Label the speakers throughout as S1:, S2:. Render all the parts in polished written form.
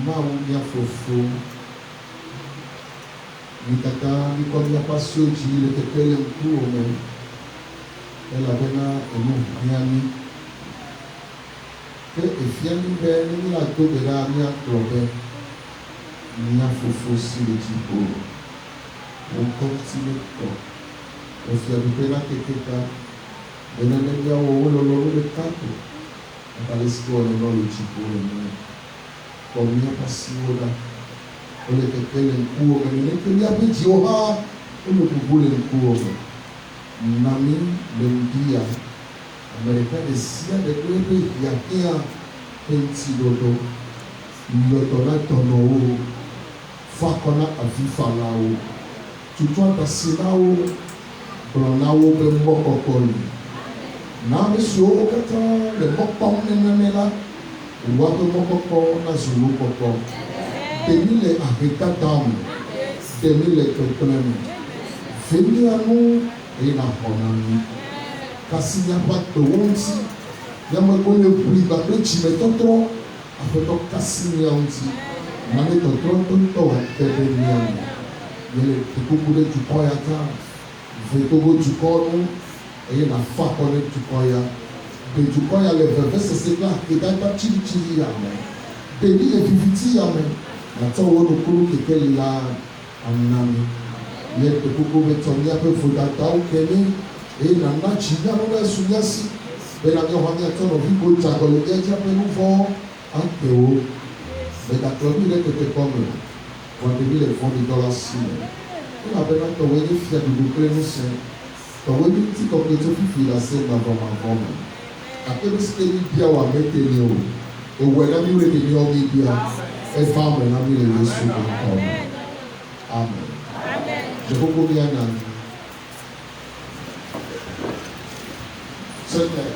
S1: Maunya fofo Nikata Nikomia Pasio Ji le Kepele Mkuu Ome Elabena Emu Miami Ke Efiami Be Nila Tobera Mia Klobe Nia fofo si le Jibo Onkoti le To Efiami Bena Keketa Benenemia Owololo le Kato Apalesiko le Jibo le Komia Pasioda Ole Kekele Mkuu Ome Nekemia Bejioha Ome Kubule Mkuu Ome Nami Lendia Amerika Esia de Kwebe Yakia Penti Dodo Yotona Tono Fakona Afifa Lao Tutwa Tasilao Bronao Bembo Okoli Nami Suo Kata Le Mokpam Nenamela Wato Mokoko Na Zulu Koko Demile Ahita Dam Demile Keklem Femianu Ena Honami Kasinya Bato Wonti Yamakone Puliba Chime Totro Afeto Kasinya Wonti Name Totro Tonto Tebe Nyami Yele Tekukule Tukoyata Vetogo Tukono Ena Fakone Tukoya Betukoya le veve se sekla Kedata Chili Chili Yame Beni le Viviti Yame Nata Wono Kulu Kekeli La Amnami Yele Tekukule Tonya Pe Fudata Ukemi Nana Chigano Sunyasi Benamia Wanya Tono Vigo Chagole Eja Penuvo Anteo Betatoni le Tetekome Quand il est fond de $6 on a besoin de voir les filles de boucler nous c'est quand on dit que comme les filles la scène avant après le style bien ou à mettre les eaux et où elle a mis les millions de bien et femme elle a mis les sous amen je vous prie bien c'est clair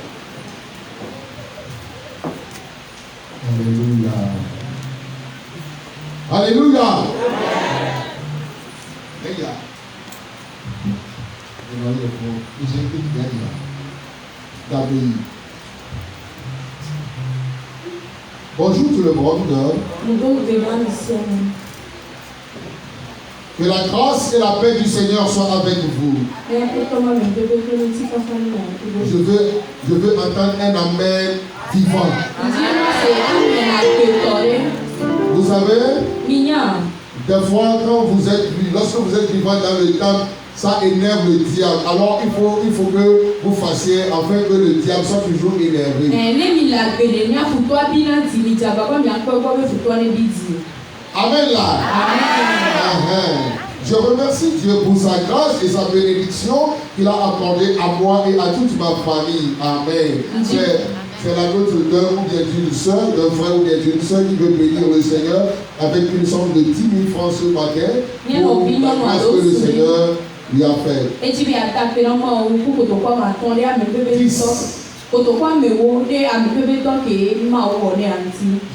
S1: alléluia alléluia Bonjour tout le monde. Que la grâce et la paix du Seigneur soient avec vous. Je veux entendre un amen vivant. Vous savez, des fois, lorsque vous êtes vivant dans le temple, ça énerve le diable. Alors il faut que vous fassiez afin que le diable soit toujours énervé. Amen là. Amen. Je remercie Dieu pour sa grâce et sa bénédiction qu'il a accordée à moi et à toute ma famille. Amen. C'est la nôtre d'un ou bien d'une soeur, d'un frère ou bien d'une soeur qui veut bénir le Seigneur avec une somme de 10 000 francs ce matin pour la grâce que le Seigneur lui a fait. 10.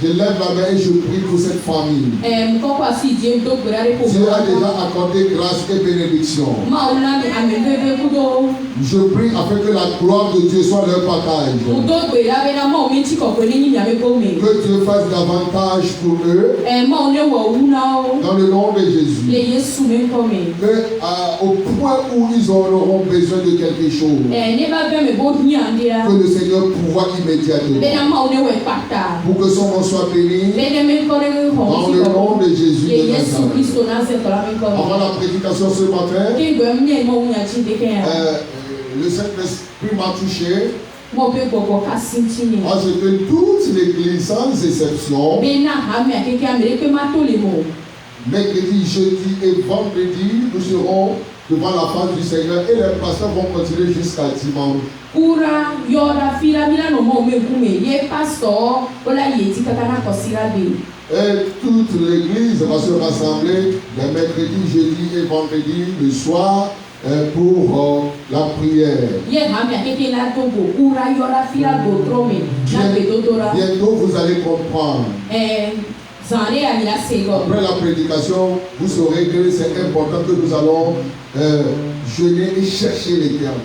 S1: Je lève la main et je prie pour cette famille. Dieu a déjà accordé grâce et bénédiction. Je prie afin que la gloire de Dieu soit leur partage. Que Dieu fasse davantage pour eux. Dans le nom de Jésus. Que au point où ils auront besoin de quelque chose, que le Seigneur pourvoie immédiatement. Pour que son nom soit béni. Dans le nom de Jésus de Nazareth. Avant la prédication ce matin, le Saint-Esprit m'a touché. À ce que toute l'église sans exception, mercredi, jeudi et vendredi, nous serons devant la face du Seigneur et les pasteurs vont continuer jusqu'à dimanche. Et toute l'église va se rassembler les mercredis, jeudi et vendredi le soir pour la prière. Bientôt vous allez comprendre. Après la prédication, vous saurez que c'est important que nous allons jeûner et chercher l'Éternel.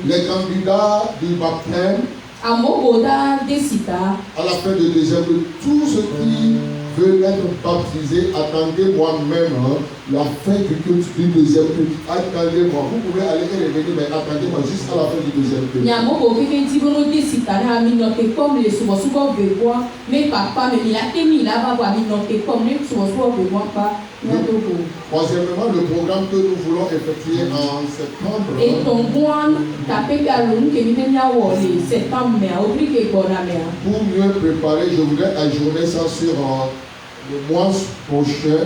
S1: Les candidats du baptême, à la fin du deuxième, tous ceux qui veulent être baptisés, attendez moi-même la fin du culte du deuxième culte. Attendez-moi, vous pouvez aller et revenir, mais attendez-moi jusqu'à la fin du deuxième culte. Troisièmement, le programme que nous voulons effectuer en septembre. Pour mieux préparer, je voudrais ajourner ça sur le mois prochain,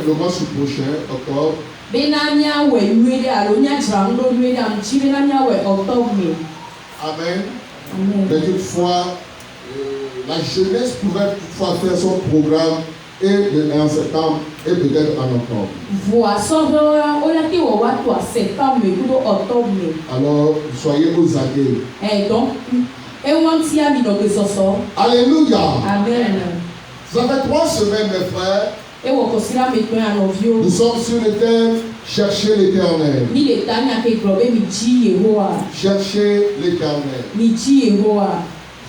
S1: octobre. Amen. Mais toutefois, la jeunesse pourrait toutefois faire son programme et en septembre et peut-être en octobre. Alors, soyez aux aguets. Alléluia.
S2: Amen.
S1: Ça fait 3 semaines, mes frères. Nous sommes sur le thème chercher l'Éternel. Chercher l'Éternel.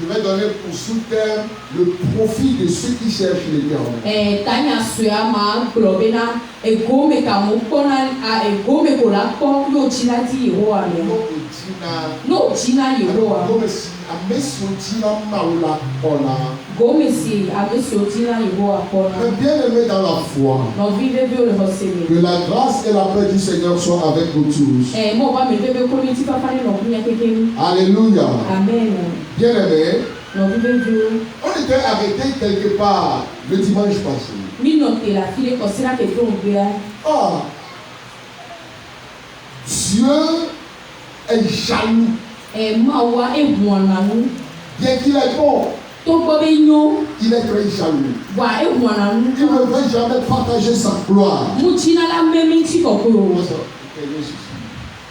S1: Je vais donner pour sous-thème le profit de ceux qui cherchent l'Éternel. Mais bien aimé dans la foi, que la grâce et la paix du Seigneur soient avec vous tous. Alléluia.
S2: Amen.
S1: Bien aimé, on était arrêté quelque part le dimanche passé. Ah, Dieu est jaloux. Bien qu'il est bon, il est très jaloux. Il ne veut jamais partager sa gloire.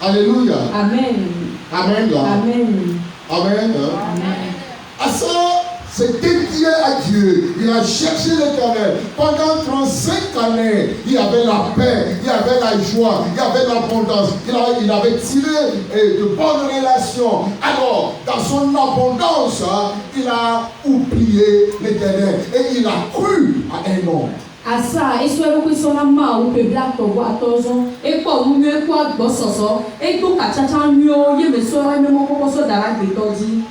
S1: Alléluia.
S2: Amen.
S1: Amen. Là.
S2: Amen.
S1: Amen.
S2: Amen.
S1: À ça, c'est dédié à Dieu. Il a cherché l'Éternel. Pendant 35 années, il y avait la paix, il y avait la joie, il y avait l'abondance. Il avait tiré de bonnes relations. Alors, dans son abondance, il a oublié l'Éternel. Et il a cru à un homme.
S2: Asa eswero kwisona ma upe black to wa tozo e ko munwe ko agbososo e to kachacha nyo ye mesora me mo kokoso dara gbetoji.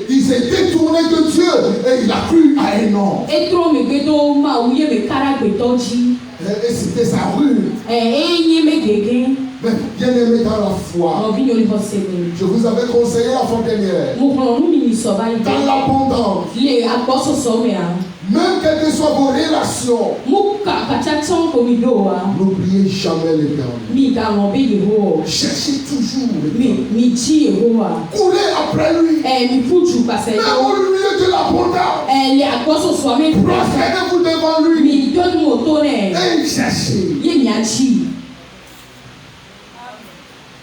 S1: Il s'est détourné de Dieu et il a cru à un homme.
S2: Et trop me gbedo ma u ye me kara gbetoji.
S1: Et c'était sa rue.
S2: Ye me gege.
S1: Mais bien aimé dans la foi, je vous avais conseillé la fois dernière, dans l'abondance, même quelles que soient vos relations, n'oubliez jamais l'Éternel. Cherchez toujours l'Éternel. Courez après lui. Même au milieu de l'abondance, prosternez-vous devant lui et cherchez.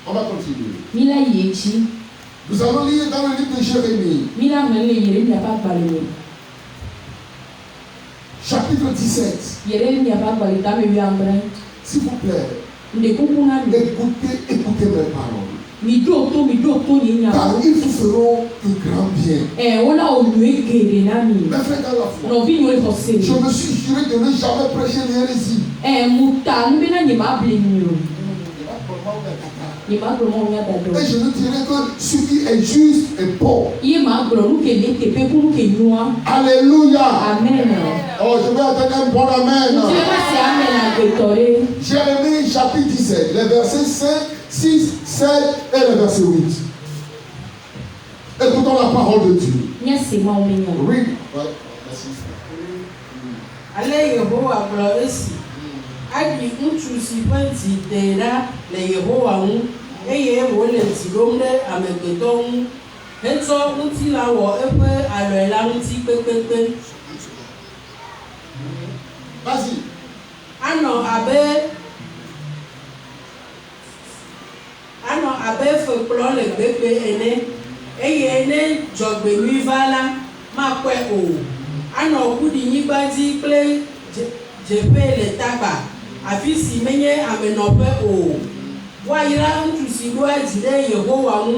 S1: On va continuer. Nous allons lire dans le livre de Jérémie. Chapitre 17. S'il vous plaît, écoutez mes paroles. Car ils vous feront un grand bien. Mes frères dans la foi, je me suis juré de ne jamais prêcher l'hérésie. Et je ne dirais que ce qui est juste est bon. Alléluia.
S2: Amen.
S1: Oh, je vais attendre un bon amen. Jérémie chapitre 17, les versets 5, 6, 7 et le verset 8. Écoutons la parole de Dieu. Read.
S3: Allez, Yehowa, Adi ŋutsu si ƒe dzi ɖe ɖa le Yehowa ŋu eye wòle dzi ɖom ɖe amegbetɔwo ŋu hetsɔ ŋutilã wɔ eƒe alɔe la ŋuti kpekpekpe. Anɔ abe fekplɔ le gbegbe ene eye ne dzɔgbenyui va la makpɔe o anɔ kuɖinyigba dzi kple dzeƒe le tagba afi si menye amenɔƒe o woayra ŋutsu si ɖo adzi ɖe Yehowa ŋu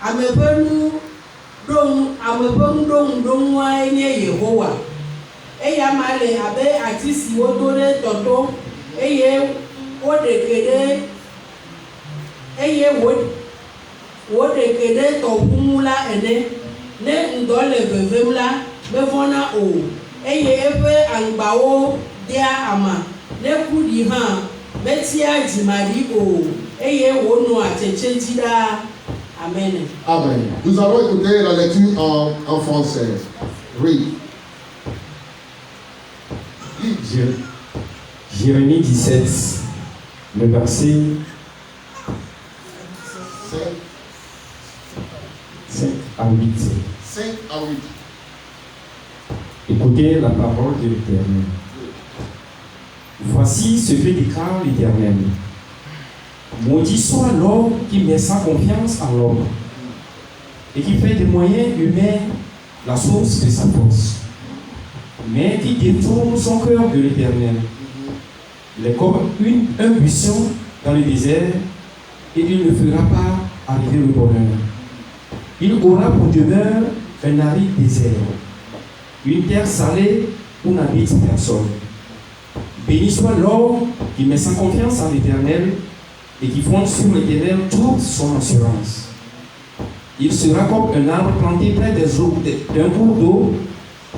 S3: ame ƒe ŋuɖoŋuɖoŋuae nye Yehowa eya ma le abe ati si wodo ɖe tɔto eye woɖeke ɖe tɔʋu ŋu la ene ne ŋdɔ le vevem la mevɔ̃na o eye eƒe aŋgbawo dea ama ne kuɖi hã metia dzimaɖi o eye wònɔa tsetse dzi ɖaa. Amen.
S1: Amen. Nous allons écouter la lecture en français. Oui.
S4: Jérémie 17, le verset 5 à 8.
S1: 5 à 8.
S4: Écoutez la parole de l'Éternel. Voici ce que déclare l'Éternel. Maudit soit l'homme qui met sa confiance en l'homme et qui fait des moyens humains la source de sa force, mais qui détourne son cœur de l'Éternel. Il est comme un buisson dans le désert et il ne fera pas arriver le bonheur. Il aura pour demeure un aride désert, une terre salée où n'habite personne. Béni soit l'homme qui met sa confiance en l'Éternel et qui fonde sur l'Éternel toute son assurance. Il sera comme un arbre planté près d'un cours d'eau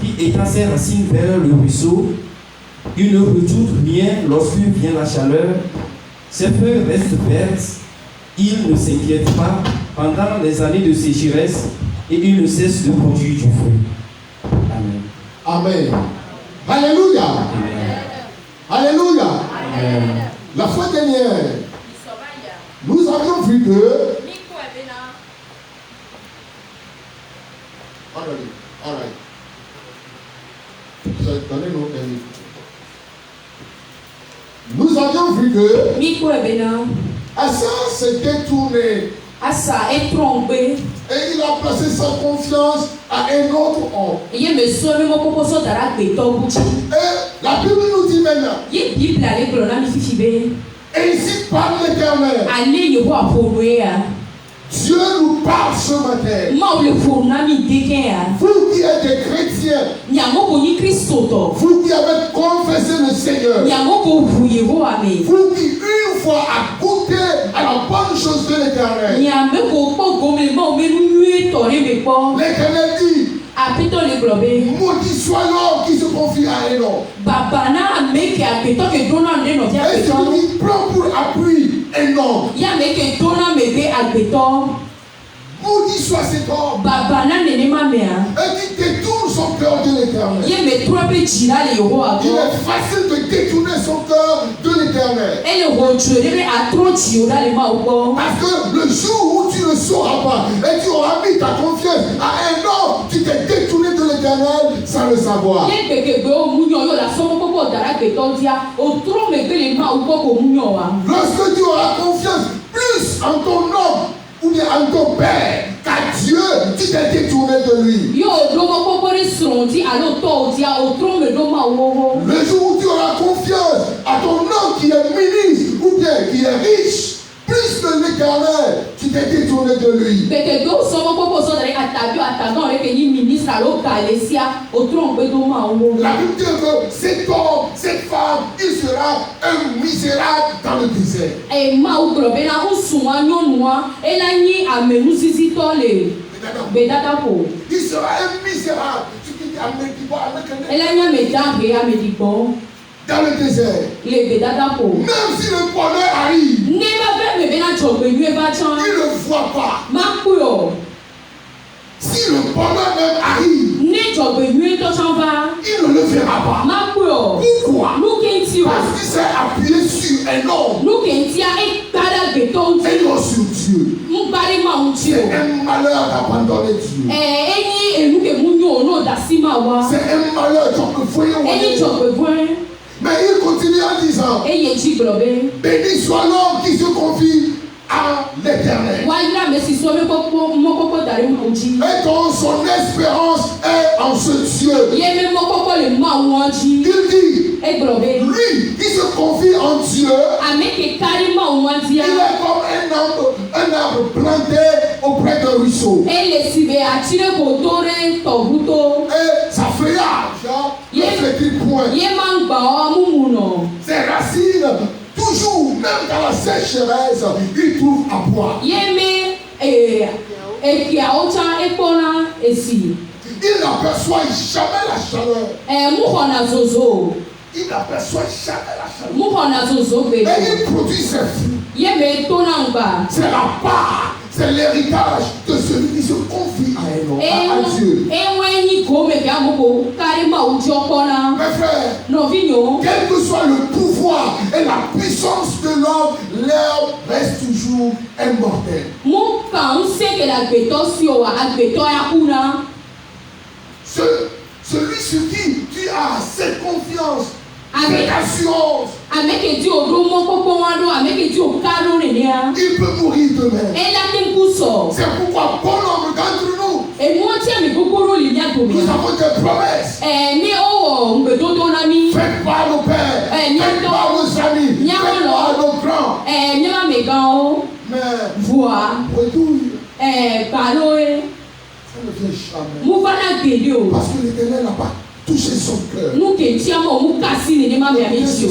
S4: qui étend ses racines vers le ruisseau. Il ne redoute rien lorsque vient la chaleur. Ses feuilles restent vertes. Il ne s'inquiète pas pendant les années de sécheresse et il ne cesse de produire du fruit. Amen.
S1: Amen. Alléluia.
S4: Amen.
S1: Alléluia.
S4: Amen.
S1: La fois dernière, nous avions vu que... All right. Donnez-nous un livre. Nous avions vu que Asa s'est détourné et il a placé sa confiance à un autre homme. Et la Bible nous dit maintenant, ainsi parle l'Éternel. Dieu nous parle ce matin. Vous qui êtes des chrétiens, vous qui avez confessé le Seigneur, vous qui une fois a goûté à la bonne chose de l'Éternel, l'Éternel dit, maudit soit l'homme qui se confie à un homme. Et celui qui prend pour appui un homme. Maudit soit cet homme. Et qui détourne son cœur de l'Éternel. Il est facile de détourner son cœur de l'Éternel. Parce que le jour où tu ne sauras pas et tu auras mis ta confiance à un homme qui t'est détourné de l'Éternel sans le savoir. Lorsque tu auras confiance plus en ton homme ou bien en ton père qu'à Dieu, tu t'es détourné de lui. Le jour où tu auras confiance à ton homme qui est ministre ou bien qui est riche, plus que l'Éternel, tu t'es détourné de lui. La Bible dit que cet homme, cette femme, il sera un misérable dans le désert. Il sera un misérable. Dans le désert. Même si le bonheur arrive, il ne le voit pas. Si le bonheur même arrive, il ne le verra pas. Pourquoi? Parce qu'il s'est appuyé sur un homme et non sur Dieu. C'est un malheur d'abandonner Dieu. C'est un malheur de voyer. Mais il continue en disant, béni soit l'homme qui se confie à l'Éternel.
S2: darí mọ̀ jí.
S1: Et dont son espérance est en ce Dieu.
S2: Yé mi mọ́ kọ́kọ́ lè mọ àwọn jí.
S1: Il dit,
S2: Egbọ̀n bẹ́ẹ̀.
S1: lui qui se confie en Dieu,
S2: Àmì kíkárí mọ̀ àwọn jí.
S1: il est comme un arbre planté auprès d'un ruisseau.
S2: Ele si bẹ àtìrẹ́ kò tó rẹ̀ tọ̀bútó.
S1: Et sa feuillage ne flétrit point.
S2: Yé máa ń gbà ọ́ múmu nà.
S1: Ses racines, toujours, même dans la sécheresse, il trouve à boire.
S2: Yé mi èkì àwòtá ekpọ́nà èsì.
S1: Il n'aperçoit jamais la chaleur.
S2: Mú xɔna zozo.
S1: Il n'aperçoit jamais la chaleur.
S2: Mú xɔna zozo
S1: Et
S2: gbèdé.
S1: il produit ses fruits.
S2: Yé mi tó náà gbà.
S1: C'est la part, c'est l'héritage de celui qui se confie à un homme, à Dieu.
S2: Ewe ni ko me bia moko kari ma ujo kona.
S1: Mes frères,
S2: Novinho.
S1: quel que soit le pouvoir et la puissance de l'homme, l'homme reste toujours immortel.
S2: Mu kan se ke la gbeto si o wa agbeto ya kuna.
S1: Celui sur qui tu as cette confiance,
S2: Amen.
S1: cette assurance,
S2: Ameke di o do mo popo wa do ameke di o karo ne nia.
S1: il peut mourir demain.
S2: E la tem kuso.
S1: C'est pourquoi bon nombre d'entre nous,
S2: E mo ti ami kokoro li nya do mi.
S1: nous avons des promesses
S2: Ni o ngbeto do na mi.
S1: faites par nos pères,
S2: Eh,
S1: faites par nos amis,
S2: Nya
S1: faites
S2: ono.
S1: par nos grands.
S2: Ni ma me gan o.
S1: Mais
S2: Voa.
S1: retour,
S2: Kalo e.
S1: ça ne vient jamais.
S2: Mu fana gbede o.
S1: Parce que l'Éternel n'a pas touché son cœur.
S2: Nu ke ti ama mu kasi ni ma me ami ti o.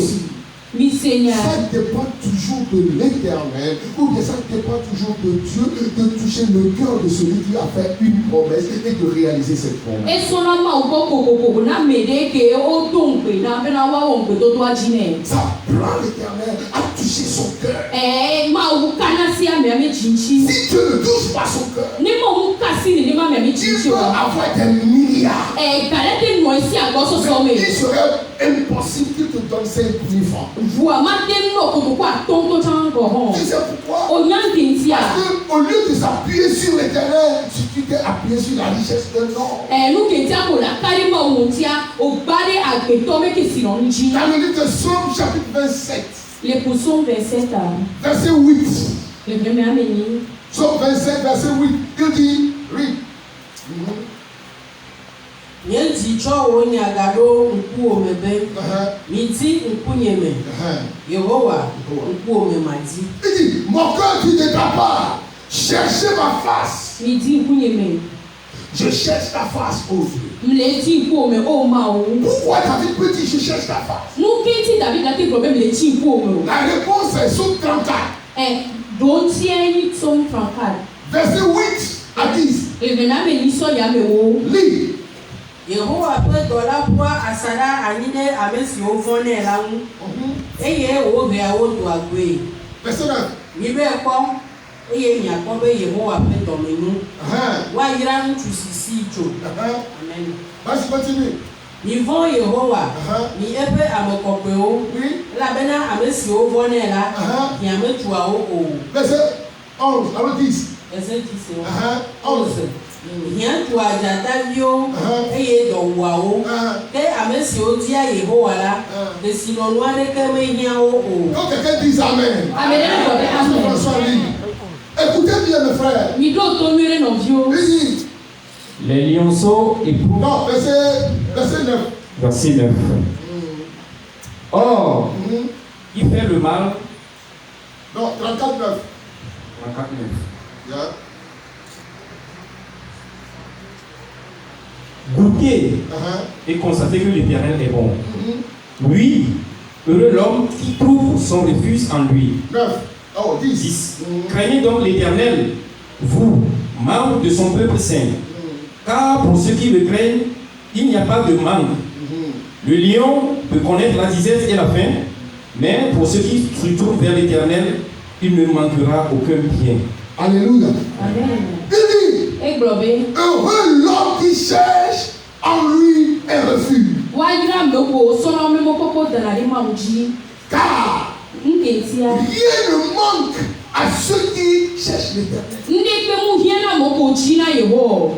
S2: Mi seigneur.
S1: Ça dépend toujours de l'Éternel, ou bien ça dépend toujours de Dieu, de toucher le cœur de celui qui a fait une promesse et de réaliser cette promesse.
S2: Esona ma uko koko na mede ke o dompe na be na wa o ngbe to ajine.
S1: Ça prend l'Éternel à toucher son cœur.
S2: Ma u kana si ami ami chinchi.
S1: Si Dieu ne touche pas son cœur,
S2: Ni mo mu kasi ni ma ami
S1: il
S2: chinchi
S1: peut
S2: o.
S1: avoir des milliards.
S2: Kale te no si agoso so me.
S1: Il serait impossible qu'il te donne 5 000 francs.
S2: Voa ma te no ko ko atonto chan go hon.
S1: Tu sais pourquoi?
S2: O nyan tintia.
S1: Parce qu'au lieu de s'appuyer sur l'Éternel, si tu t'es appuyé sur la richesse d'un homme.
S2: Nu ke ti ako la kari ma o tia o bare agbeto me ke si no nji.
S1: Dans le livre de Psaume chapitre 27,
S2: Les poussons verset
S1: verset 8.
S2: le premier ameni.
S1: Psaume 27, verset 8. Il dit, read.
S3: Nyenti cho wo nyagado nku omebe. Miti nku nyeme. Yehowa nku omemadi.
S1: Il dit, mon cœur dit de ta part, cherchez ma face.
S2: Midi nkunyeme.
S1: Je cherche ta face, ô Dieu.
S2: Mleti nkuome o ma o.
S1: Pourquoi David peut dire, je cherche ta face?
S2: Nu kiti David a te problème mleti nkuome o.
S1: La réponse est Psaume 34,
S2: Do tie ni Psaume 34.
S1: verset 8 à 10.
S2: Le na me ni so ya me o.
S1: Lis.
S3: Yehowa pe dola po asada anyine amesi ovone la hu. Eye wo he awo do agbe.
S1: Verset 9.
S3: Ni be ko eye mi akobe Yehowa pe do menu. Wa yira ntu sisi jo. Amen.
S1: Vas-y, continue.
S3: Ni von Yehowa. Ni ebe amekope o.
S1: Oui.
S3: La bena amesi ovone la. Ni ametu a o.
S1: Verset 11, alors 10.
S3: Verset 10.
S1: 11.
S3: Hiantu ajatavio eye dɔwuawo ke ame siwo dia Yehowa la desinɔnu aɖeke mehia wo o.
S1: Quand quelqu'un dit Amen, François dit, écoutez bien mes frères.
S2: Mi do to mire no vio.
S1: Il dit,
S4: Les lionceaux éprouvent.
S1: non, verset 9.
S4: Verset 9. Or, il fait le mal.
S1: Non, 34, 9.
S4: 34, 9.
S1: Yeah.
S4: Goûtez et constatez que l'Éternel est bon. Oui, heureux l'homme qui trouve son refuge en lui.
S1: 9. Oh, 10.
S4: 10. Craignez donc l'Éternel, vous, membres de son peuple saint. Car pour ceux qui le craignent, il n'y a pas de manque. Le lion peut connaître la disette et la faim, mais pour ceux qui se tournent vers l'Éternel, il ne manquera aucun bien.
S1: Alléluia.
S2: Amen.
S1: Il dit,
S2: Eglobe.
S1: heureux l'homme qui cherche en lui un refuge.
S2: Wa yira me ko so na me mo koko dana ri ma uji.
S1: Car
S2: Nketia.
S1: rien ne manque à ceux qui cherchent l'Éternel.
S2: Ndekpe mu hiana mo ko ji na Yeho.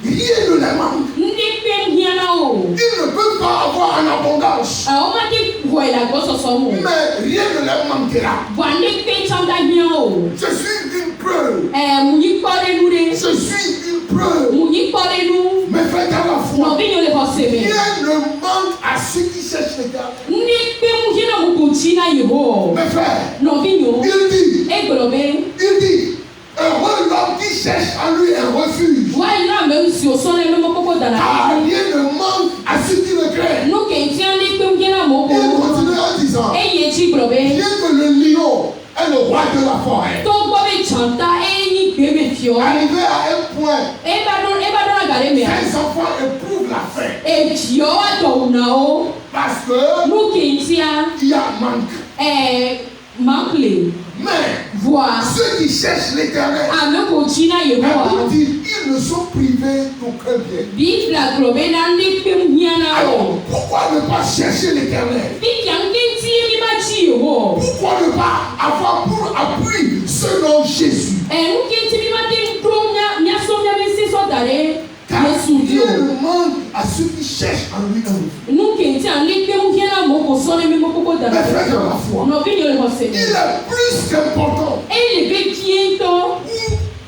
S1: Rien ne les manque.
S2: Ndekpe mu hiana o.
S1: Ils ne peuvent pas avoir en abondance.
S2: O ma te ko ila go so so mo.
S1: Mais rien ne leur manquera.
S2: Wa ndekpe chanda hian o.
S1: Je suis une preuve.
S2: Munyi kpɔɖe nu ɖe.
S1: Je suis une preuve.
S2: Munyi kpɔɖe nu.
S1: Mes frères dans la foi.
S2: Nɔvinyo le xɔ se me.
S1: Rien ne manque à ceux qui cherchent l'Éternel.
S2: Ne kpe mu yina mu ko tsi na yeho.
S1: Mes frères,
S2: Nɔvinyo.
S1: il dit,
S2: Egblɔ be.
S1: heureux l'homme qui cherche en lui un refuge.
S2: Wa yina ame si o sɔ ne memo kɔkɔ dana.
S1: Car rien ne manque à ceux qui le craignent.
S2: Nu kentia ne kpe mu yina mo ko.
S1: Il continue en disant,
S2: Eye tsi gblɔ be.
S1: bien que le lion est le roi de la forêt.
S2: Togbɔ be dzata enyi gbeme fiɔ.
S1: Arrivé à un point,
S2: Eba ɖo na ga ɖe mea.
S1: ses enfants éprouvent la faim.
S2: Edziɔ wa dɔ wuna wo.
S1: Parce que
S2: Nu kentia.
S1: il y a manque.
S2: Makle.
S1: Mais
S2: Voa.
S1: ceux qui cherchent l'Éternel,
S2: Ame ko tsi na
S1: la
S2: yehowa.
S1: Bible dit, ils ne sont privés d'aucun bien.
S2: Bibla gblɔ be na ne kpe mu hiã na
S1: Alors,
S2: o.
S1: pourquoi ne pas chercher l'Éternel?
S2: Fifia ŋketi mi ma tsi yehowa.
S1: Pourquoi ne pas avoir pour appui ce nom Jésus?
S2: Ŋketi mi ma te ɖo miasɔ miabe sesɔ da ɖe
S1: Car
S2: Yesu di
S1: il
S2: o.
S1: demande à ceux qui cherchent en lui un refuge.
S2: Nu kenti a ne kpe mu hiã na mo ko sɔ ne mi mo koko da
S1: Mes frères
S2: ɖe.
S1: dans la foi,
S2: Nɔvinyo le xɔ se
S1: il
S2: me.
S1: est plus qu'important
S2: Ele be fie ŋutɔ.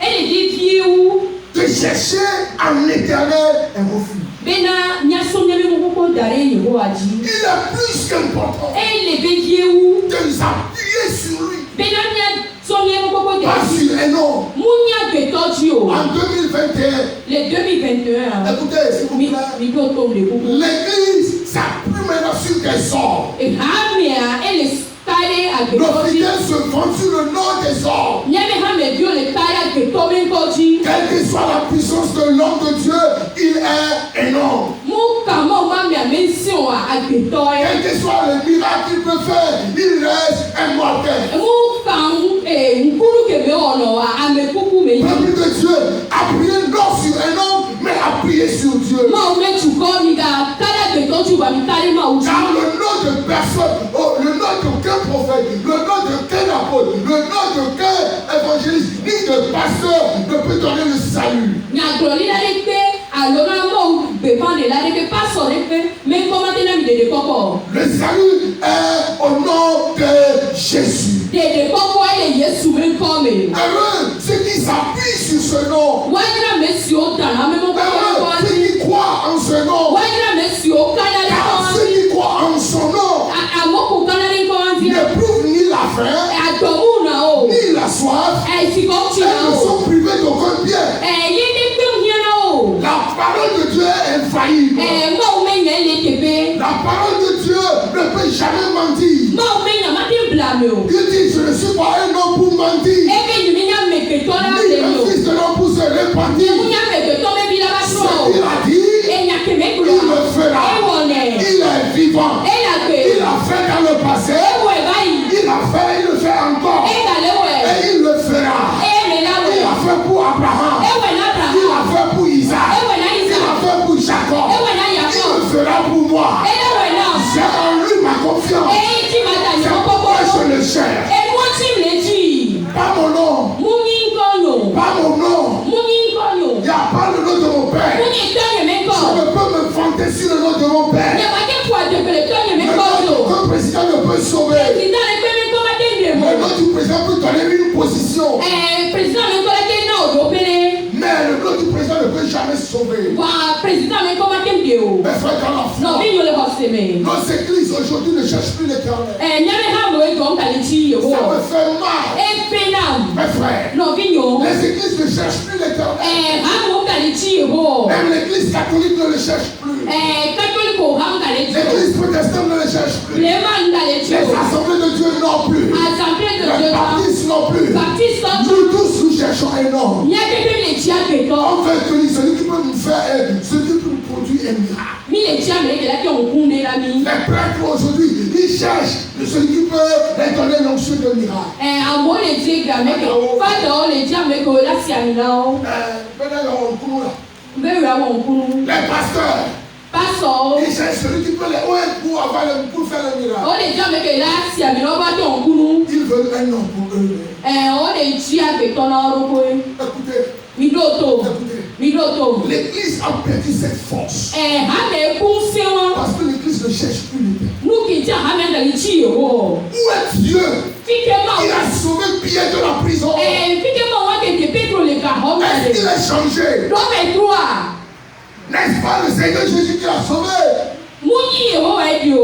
S2: Ele de fie wu.
S1: de chercher en l'Éternel un refuge.
S2: Bena miasɔ miabe mo koko da ɖe yehowa dzi.
S1: Il est plus qu'important
S2: Ele be fie wu.
S1: de nous appuyer sur lui.
S2: Bena miasɔ miabe mo koko da
S1: Pas
S2: dzi.
S1: sur un homme.
S2: Mu nya gbetɔ dzi o.
S1: En 2021,
S2: Le 2021.
S1: écoutez, s'il vous
S2: Mi
S1: plaît,
S2: do tom le kuku.
S1: l'Église s'appuie maintenant sur des hommes.
S2: Hamia ele kare
S1: Nos
S2: agbetɔ dzi.
S1: fidèles se fondent sur le nom des hommes.
S2: Nyame hame bio le kare agbetɔ be ŋkɔ dzi.
S1: Quelle que soit la puissance de l'homme de Dieu, il est énorme.
S2: Mu kamɔ ma mia me si o agbetɔ
S1: Quel
S2: ye.
S1: que soit le miracle qu'il peut faire, il reste immortel.
S2: Mu kan nkuru kebe wɔnɔ wa ame kuku me yi.
S1: Peuple de Dieu, appuyez non sur un homme, mais appuyez sur Dieu.
S2: Ma o me tukɔ mi ka kare agbetɔ dzi wa mi kare ma o dzi.
S1: Car le nom de personne, le nom d'aucun prophète, le nom d'aucun apôtre, le nom d'aucun évangéliste, ni de pasteur ne peut donner le salut.
S2: Nyagblɔli la de pe alo na mɔ gbefan de la de pe pasɔ de pe me kɔma te na mi dede kɔkɔ.
S1: Le salut est au nom de Jésus.
S2: Dede kɔkɔ ye Yesu me ŋkɔ me.
S1: Heureux ceux qui s'appuient sur ce nom.
S2: Wayira me siwo dana me mo kɔkɔ
S1: Heureux ceux qui croient en ce nom.
S2: wayira me siwo kana de
S1: Car ceux
S2: kɔn
S1: qui croient en son nom
S2: amoko kana de kɔn di
S1: n'éprouvent ni la faim,
S2: agbɔmu na o
S1: ni la soif.
S2: sikɔ ti
S1: Elles
S2: na
S1: ne
S2: o
S1: sont privées d'aucun bien.
S2: ye ne kpewu hiã na o
S1: La parole de Dieu est infaillible.
S2: mɔwu me nya le teƒe
S1: La parole de Dieu ne peut jamais mentir.
S2: mɔwu me nya ma te bla me o
S1: Il dit, je ne suis pas un homme pour mentir,
S2: ebe yi mi nya megbetɔ la
S1: ni
S2: le mi
S1: un
S2: o
S1: fils de l'homme pour se repentir.
S2: mu nya megbetɔ be bi la ba
S1: Ce
S2: trɔ
S1: qu'il
S2: o
S1: a dit,
S2: enya keme
S1: il
S2: gblɔ
S1: le fera.
S2: ewɔnɛ
S1: Il est vivant.
S2: eya
S1: Il
S2: gbe
S1: a fait dans le passé,
S2: ewɔe ba yi
S1: il a fait, il le fait encore.
S2: egale wɔ
S1: Et il le fera.
S2: eme la
S1: Il a
S2: wɔ
S1: fait pour Abraham.
S2: ewɔ na
S1: Il a
S2: Abraham
S1: fait pour Isaac.
S2: ewɔ na
S1: Il a
S2: Isaac
S1: fait pour Jacob.
S2: ewɔ na
S1: Il
S2: Yakob
S1: le fera pour moi.
S2: ewɔ na
S1: J'ai en lui ma confiance.
S2: eyi ti ma ta
S1: C'est
S2: nyɔ
S1: pourquoi
S2: kɔkɔ
S1: je le cherche.
S2: enuwo ti le dzi
S1: Pas mon nom.
S2: mu nyi nkɔnyo
S1: Pas mon nom.
S2: mu nyi nkɔnyo
S1: Il n'y a pas le nom de mon
S2: mu
S1: père.
S2: nyi tɔnye me
S1: Je
S2: kɔ
S1: ne peux me vanter sur le nom de mon père.
S2: nyabake fu adebele tɔnye me
S1: Le
S2: kɔ
S1: nom
S2: yo
S1: qu'un président ne peut sauver.
S2: président le pe me kɔ ma te
S1: Le
S2: ndre mo
S1: nom du président peut donner une position.
S2: président me kɔ la te na o do pele
S1: Mais le nom du président ne peut jamais sauver.
S2: wa président me kɔ ma te ndre o
S1: Mes frères dans la foi,
S2: nɔbi nyo le xɔ se me
S1: nos églises aujourd'hui ne cherchent plus l'éternel.
S2: nyame ha mo egɔm ka le tsi yewo
S1: Ça me fait mal.
S2: epe nam
S1: Mes frères,
S2: nɔbi nyo
S1: les églises ne cherchent plus l'éternel.
S2: ha mo ka le tsi yewo
S1: Même l'église catholique ne le cherche plus.
S2: katoliko ha ka le tsi o
S1: L'église protestante ne le cherche plus.
S2: lema ka le tsi
S1: Les
S2: o
S1: assemblées de Dieu non plus.
S2: assemblée de
S1: Les
S2: Dieu ma
S1: baptistes non plus.
S2: baptiste tɔ
S1: Nous tous nous cherchons un homme.
S2: miapepe mi le tsi agbetɔ
S1: On veut que celui qui peut nous faire, celui qui peut nous produire un miracle.
S2: mi le tsi ame de la ke ŋkun de la mi
S1: Les prêtres aujourd'hui, ils cherchent celui qui peut leur donner l'onction de miracle.
S2: amewo le tsi game ke fadɔwo le tsi ame ke o la si ami na wo be wura wɔ ŋkunu
S1: Les pasteurs,
S2: pasɔwo
S1: ils cherchent celui qui peut les pour avoir pour faire le miracle.
S2: o le tsi ame ke la si ami na wo ba ke ŋkunu
S1: Ils veulent un homme pour eux.
S2: o le tsi agbetɔ na wo ɖo koe
S1: Écoutez,
S2: mi ɖo to
S1: écoutez.
S2: mi ɖo to
S1: L'église a perdu cette force.
S2: hame kun se wɔn
S1: Parce que l'église ne cherche plus l'éternel.
S2: nu kiti hame ka le tsi yewo
S1: Où est Dieu
S2: fike ma
S1: qui a sauvé Pierre de la prison?
S2: fike ma wa
S1: Il est changé.
S2: L'homme est toi.
S1: N'est-ce pas le Seigneur Jésus qui l'a sauvé?
S2: Muni Yehowa est Dieu.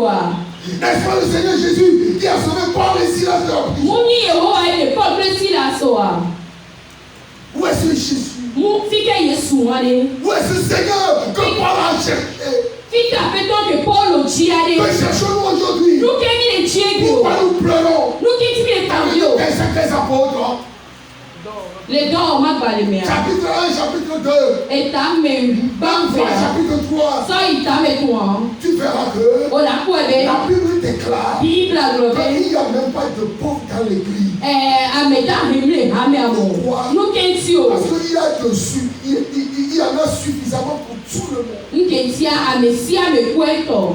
S1: N'est-ce pas le Seigneur Jésus qui a sauvé Paul et Silas de la prison?
S2: Muni Yehowa est Paul Silas.
S1: Où est ce Jésus?
S2: Mu fika Yesu wale.
S1: Où est ce Seigneur que Paul a cherché?
S2: Fika peton que Paul o chiade.
S1: Que cherchons-nous aujourd'hui?
S2: Nous qui mis les chiego.
S1: Pourquoi nous pleurons?
S2: Nous qui timi les cambio.
S1: C'est les apôtres.
S2: Les dons ma balemea.
S1: Chapitre 1, chapitre 2.
S2: Et ta me banfea.
S1: Chapitre 3.
S2: So ita me toi.
S1: Tu verras que
S2: O la poebe.
S1: la Bible déclare
S2: Bible globe.
S1: qu'il n'y a même pas de pauvres dans l'église.
S2: Ameda himle ame amo. Nous kentio.
S1: Parce qu'il y a dessus, il y en a suffisamment pour tout le monde.
S2: Nkentia amesia me pueto.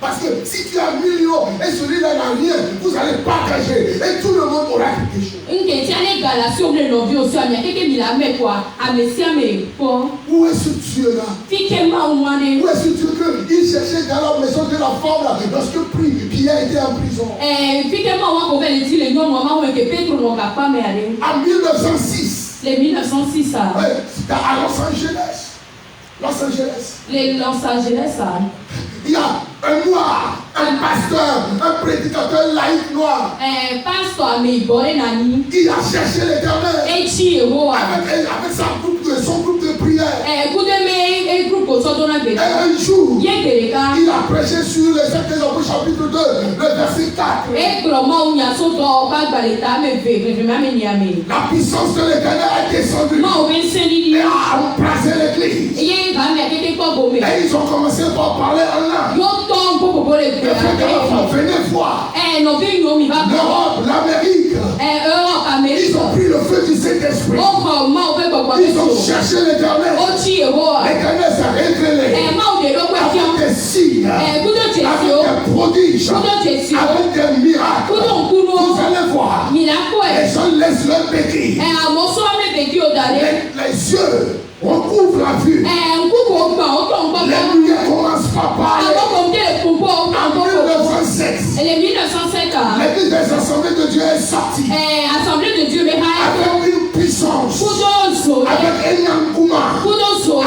S1: Parce que si tu as 1 million et celui-là n'a rien, vous allez partager et tout le monde aura quelque chose.
S2: Nkentia ne galation le novio so amia keke mi la me quoi. Amesia me po.
S1: Où est ce Dieu-là?
S2: Fike ma umane.
S1: Où est ce Dieu qu'il cherchait dans la maison de la femme là, lorsque Pierre était en prison?
S2: Fike ma wa ko vele ti le nyo mama we ke Petro no papa me ale.
S1: En 1906.
S2: Les 1906 ça.
S1: À Los Angeles. Los Angeles.
S2: Les Los Angeles ça.
S1: Il y a un noir, un pasteur, un prédicateur laïque noir.
S2: Pasteur me bore nani.
S1: Il a cherché l'Éternel.
S2: Echi Yehowa.
S1: Avec son groupe de prière.
S2: Kudeme groupe so dona be.
S1: Et un jour,
S2: Yegereka.
S1: il a prêché sur les Actes des Apôtres chapitre 2, le verset 4.
S2: Ekroma unya so do ba gbaleta me ve me me niame.
S1: La puissance de l'Éternel est descendue
S2: Ma o ben seni
S1: et a embrasé l'église.
S2: Ye ga me keke ko bo me.
S1: Et ils ont commencé par parler en langue.
S2: Yo ton ko bo le
S1: Les frères de l'enfant, venez voir.
S2: no vi yo mi ba.
S1: L'Europe, l'Amérique.
S2: Europe Amérique.
S1: Ils ont pris le feu du Saint-Esprit.
S2: O ko ma o be gbogbo
S1: Ils ont cherché l'Éternel.
S2: Ochi Yehowa.
S1: L'Éternel s'est révélé
S2: Ma o de lo
S1: avec
S2: kwe
S1: des signes,
S2: kudo
S1: avec
S2: jesio.
S1: des prodiges,
S2: Kudo jesio.
S1: avec des miracles.
S2: Kudo nkuno.
S1: Vous allez voir.
S2: Mi la ko
S1: Les gens laissent leur béquille.
S2: amoso me be ki o dale.
S1: Les yeux recouvrent la vue.
S2: Nkuko gba o ton gbo.
S1: Les lumières commencent par parler.
S2: Àwọn ko de kumpo
S1: En 1907,
S2: les 1907
S1: l'église des assemblées de Dieu est sortie
S2: Assemblée de Dieu be ha
S1: avec une puissance,
S2: kudo
S1: avec un yankouma,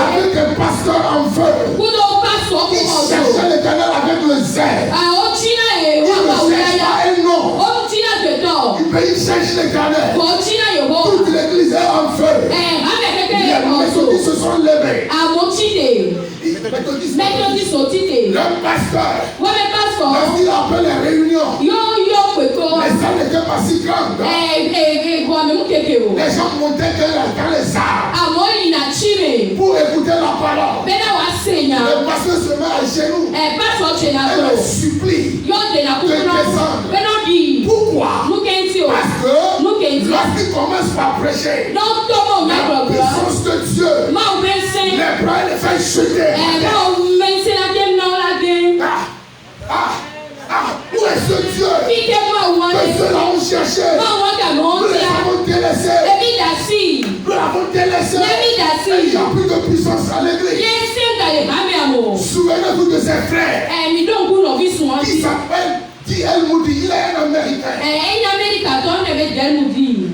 S1: avec un pasteur en feu.
S2: kudo pastor
S1: Ils
S2: ko
S1: cherchaient l'Éternel avec le zèle.
S2: o china
S1: Ils ne cherchent pas un nom.
S2: o china de to
S1: Mais ils cherchent l'Éternel.
S2: ko china yo
S1: Toute l'église est en feu. Les méthodistes se sont levés.
S2: amochide
S1: Les méthodistes,
S2: methodist otide
S1: le pasteur,
S2: wo me pastor
S1: lorsqu'il appelle les réunions,
S2: yo kweko
S1: les salles n'étaient pas si grandes.
S2: kwa me mukeke o
S1: Les gens montaient dans les arbres
S2: amoni na chime
S1: pour écouter la parole.
S2: bena wa senya
S1: Le pasteur se met à genoux
S2: pastor chena
S1: et
S2: ko
S1: le supplie.
S2: yo de na kukuno bena di
S1: Pourquoi?
S2: mukenti o
S1: Parce que
S2: mukenti
S1: lorsqu'il commence par prêcher,
S2: no tomo
S1: la
S2: na bro
S1: puissance de Dieu,
S2: ma o ben sen
S1: les bras les fait chuter.
S2: ma o ben sen la dem na la dem
S1: Où est ce Dieu
S2: Fike ma o
S1: que
S2: wane
S1: ceux-là ont cherché?
S2: ma o ka
S1: Nous
S2: no
S1: les
S2: tia
S1: avons délaissés.
S2: ebi dasi
S1: Nous l'avons délaissé.
S2: ebi
S1: Et il
S2: dasi
S1: n'y a plus de puissance à l'église.
S2: ye sen ga le ma me amo
S1: Souvenez-vous de ses frères
S2: mi don ku no vi sun
S1: qui
S2: ati
S1: s'appelle D.L. Moody. Il est un Américain.
S2: en America to ne be del mu di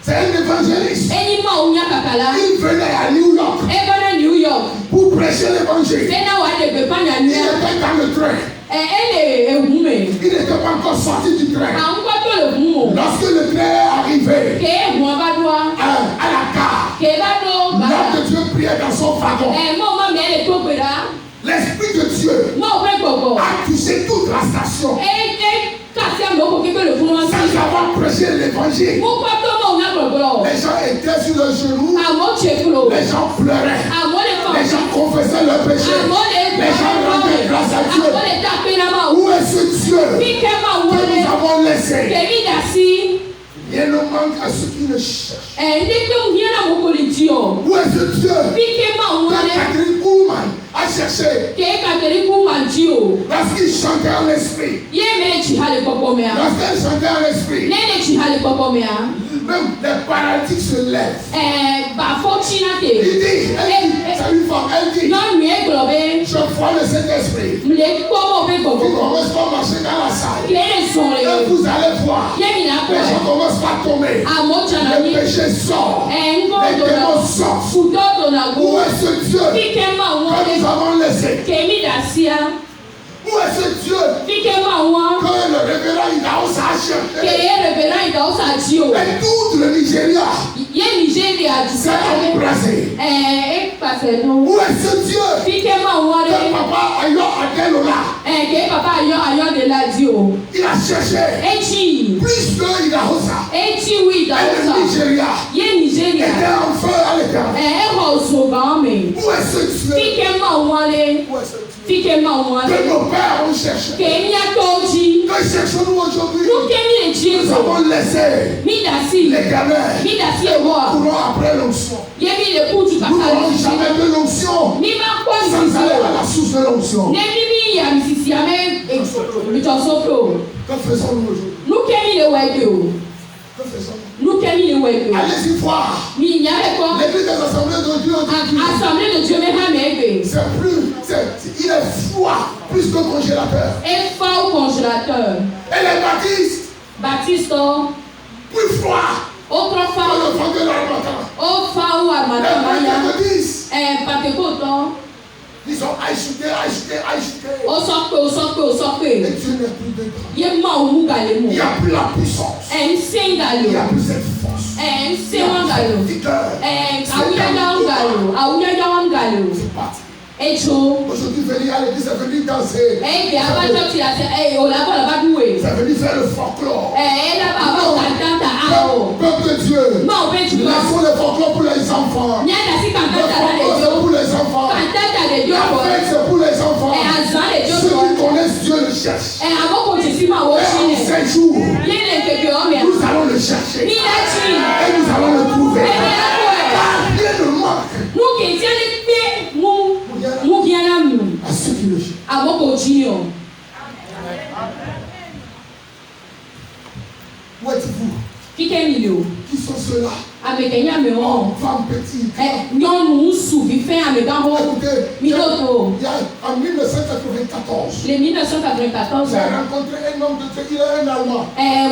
S1: C'est un évangéliste.
S2: eni ma o nya kakala
S1: Il venait à New York
S2: e bana New York
S1: pour prêcher l'évangile.
S2: bena wa de be pa nya
S1: Il
S2: nya
S1: était dans le train.
S2: ele ehume
S1: Il n'était pas encore sorti du train.
S2: an ko to le mu
S1: Lorsque le train est arrivé
S2: ke ehun ba doa
S1: à la gare,
S2: ke ba do ba
S1: l'homme de Dieu priait dans son wagon.
S2: mo ma me le to pe da
S1: L'Esprit de Dieu
S2: mo pe gogo
S1: a touché toute la station
S2: kasi am ko ke le fun wan
S1: sans
S2: si
S1: avoir prêché l'évangile.
S2: mo ko to mo nya gogo
S1: Les gens étaient sur leurs genoux,
S2: amo chekulo
S1: les gens pleuraient,
S2: amo le fa
S1: les gens confessaient leurs péchés,
S2: amo le
S1: les gens rendaient grâce à
S2: amo
S1: Dieu.
S2: le ta pe na ma
S1: Où est ce Dieu que
S2: Fike ma
S1: nous
S2: wole
S1: avons laissé?
S2: ke mi dasi
S1: Rien ne manque à ceux qui le cherchent.
S2: ndi ke mu hia na mo ko le ti o
S1: Où est ce Dieu
S2: Fike ma
S1: que
S2: wole
S1: Catherine Kuhlman a cherché
S2: ke ka tere ku ma ji o
S1: lorsqu'il chantait en esprit?
S2: ye me chi hale popo me a
S1: Lorsqu'elle chantait en esprit,
S2: ne ne chi hale popo me a
S1: Même les paralytiques se lèvent.
S2: Bafo China
S1: Il
S2: te.
S1: dit, c'est une femme, elle dit,
S2: Non, lui est globé.
S1: je crois le Saint-Esprit.
S2: Me le como pe
S1: Vous
S2: gogo.
S1: commencez pas à marcher dans la salle.
S2: Clé son
S1: Et
S2: le.
S1: vous allez voir.
S2: Yemi la
S1: Les gens
S2: ko.
S1: commencent à tomber.
S2: Amo chana
S1: Les
S2: ni.
S1: péchés sortent. Les
S2: Ngo
S1: démons
S2: do.
S1: sortent.
S2: Fudo do na
S1: Où
S2: go.
S1: est ce Dieu
S2: Fikema
S1: que
S2: won.
S1: nous avons laissé?
S2: Kemi dasia.
S1: Où est ce Dieu
S2: Fikema won.
S1: que le révérend Idaos a cherché?
S2: Keye rebela ida osa ji o.
S1: Et tout le Nigeria
S2: Ye Nigeria
S1: s'est
S2: du.
S1: embrasé.
S2: Passe no.
S1: Où est ce Dieu
S2: Fikema won
S1: que
S2: le.
S1: papa Ayo Adelola,
S2: Ke papa ayo de la di o.
S1: il a cherché
S2: Echi.
S1: plus que Idaosa?
S2: Echi wi da
S1: Et le
S2: osa.
S1: Nigeria
S2: Ye Nigeria.
S1: était en feu à l'éternel.
S2: Ho so ba me.
S1: Où est ce Dieu?
S2: Fikema won le.
S1: Où est ce Dieu
S2: Fikema won
S1: que
S2: le.
S1: nos pères ont cherché?
S2: Kenya toji.
S1: Que cherchons-nous aujourd'hui?
S2: Nu kemi le
S1: Nous
S2: Jesus.
S1: avons laissé
S2: Mi dasi.
S1: les gamins.
S2: Mi dasi
S1: Nous
S2: ewa.
S1: courons après l'onction.
S2: Ye mi le kutu
S1: Nous n'aurons
S2: kaka.
S1: jamais de l'onction
S2: Mi ma kwa
S1: sans aller à
S2: mi.
S1: la source de l'onction.
S2: Ne mi mi ya mi sisi ame. Mi to so pro.
S1: Que faisons-nous aujourd'hui?
S2: Nu kemi le wege o.
S1: Que faisons-nous?
S2: Nu kemi le wege o.
S1: Allez-y voir.
S2: Mi nya le ko.
S1: L'église des assemblées de Dieu aujourd'hui,
S2: Assemblée de Dieu me ha me ebe.
S1: il est froid plus que congélateur.
S2: E fa o congélateur.
S1: Et les baptistes,
S2: Baptisto.
S1: plus froid
S2: Outro
S1: que
S2: fa
S1: le vent de l'armatan.
S2: o fa o
S1: Les
S2: armada maya.
S1: pentecôtistes,
S2: Patekoto.
S1: ils ont acheté.
S2: O sọ
S1: Et
S2: pé.
S1: Dieu n'est plus dedans.
S2: Ye ma o mu gale
S1: Il
S2: mu.
S1: n'y a plus la puissance.
S2: En se gale
S1: Il n'y a
S2: o.
S1: plus cette force.
S2: En se wan gale o.
S1: Vigueur.
S2: Awuyaya wan gale o. Awuyaya wan gale o.
S1: C'est parti.
S2: Echo.
S1: Aujourd'hui, venir à l'église, c'est venir danser.
S2: Bi abajo ti ase o la ba duwe.
S1: C'est venir faire le folklore.
S2: La ba ba kantanta a o.
S1: Peuple de Dieu.
S2: Ma o be tu ba.
S1: Laissons le folklore pour les enfants.
S2: Nya da si
S1: Le
S2: kantanta la
S1: folklore,
S2: de
S1: c'est
S2: jo.
S1: pour les enfants.
S2: Kantata de jo
S1: La
S2: ko.
S1: fête, c'est pour les enfants.
S2: Azan de jo
S1: Ceux
S2: ko.
S1: qui connaissent Dieu le cherchent.
S2: Aboko ti si ma wo
S1: Et en
S2: chine.
S1: 7 jours,
S2: Ye le keke o me.
S1: nous allons le chercher.
S2: Ni la chi.
S1: Et nous allons le trouver.
S2: E la ko e.
S1: Car rien ne manque
S2: Nu ke ti ale pe mu giana mu.
S1: à ceux qui le cherchent.
S2: Aboko chi o.
S1: Où êtes-vous?
S2: Kike mi le o.
S1: Qui sont ceux-là?
S2: Amekenya me o.
S1: Hommes, femmes, petits.
S2: Nyɔnu ŋutsu vi fɛn amegawo
S1: Écoutez,
S2: mi ɖo to.
S1: il y a en 1994,
S2: Le 1994
S1: j'ai rencontré un homme de Dieu, il est un Allemand.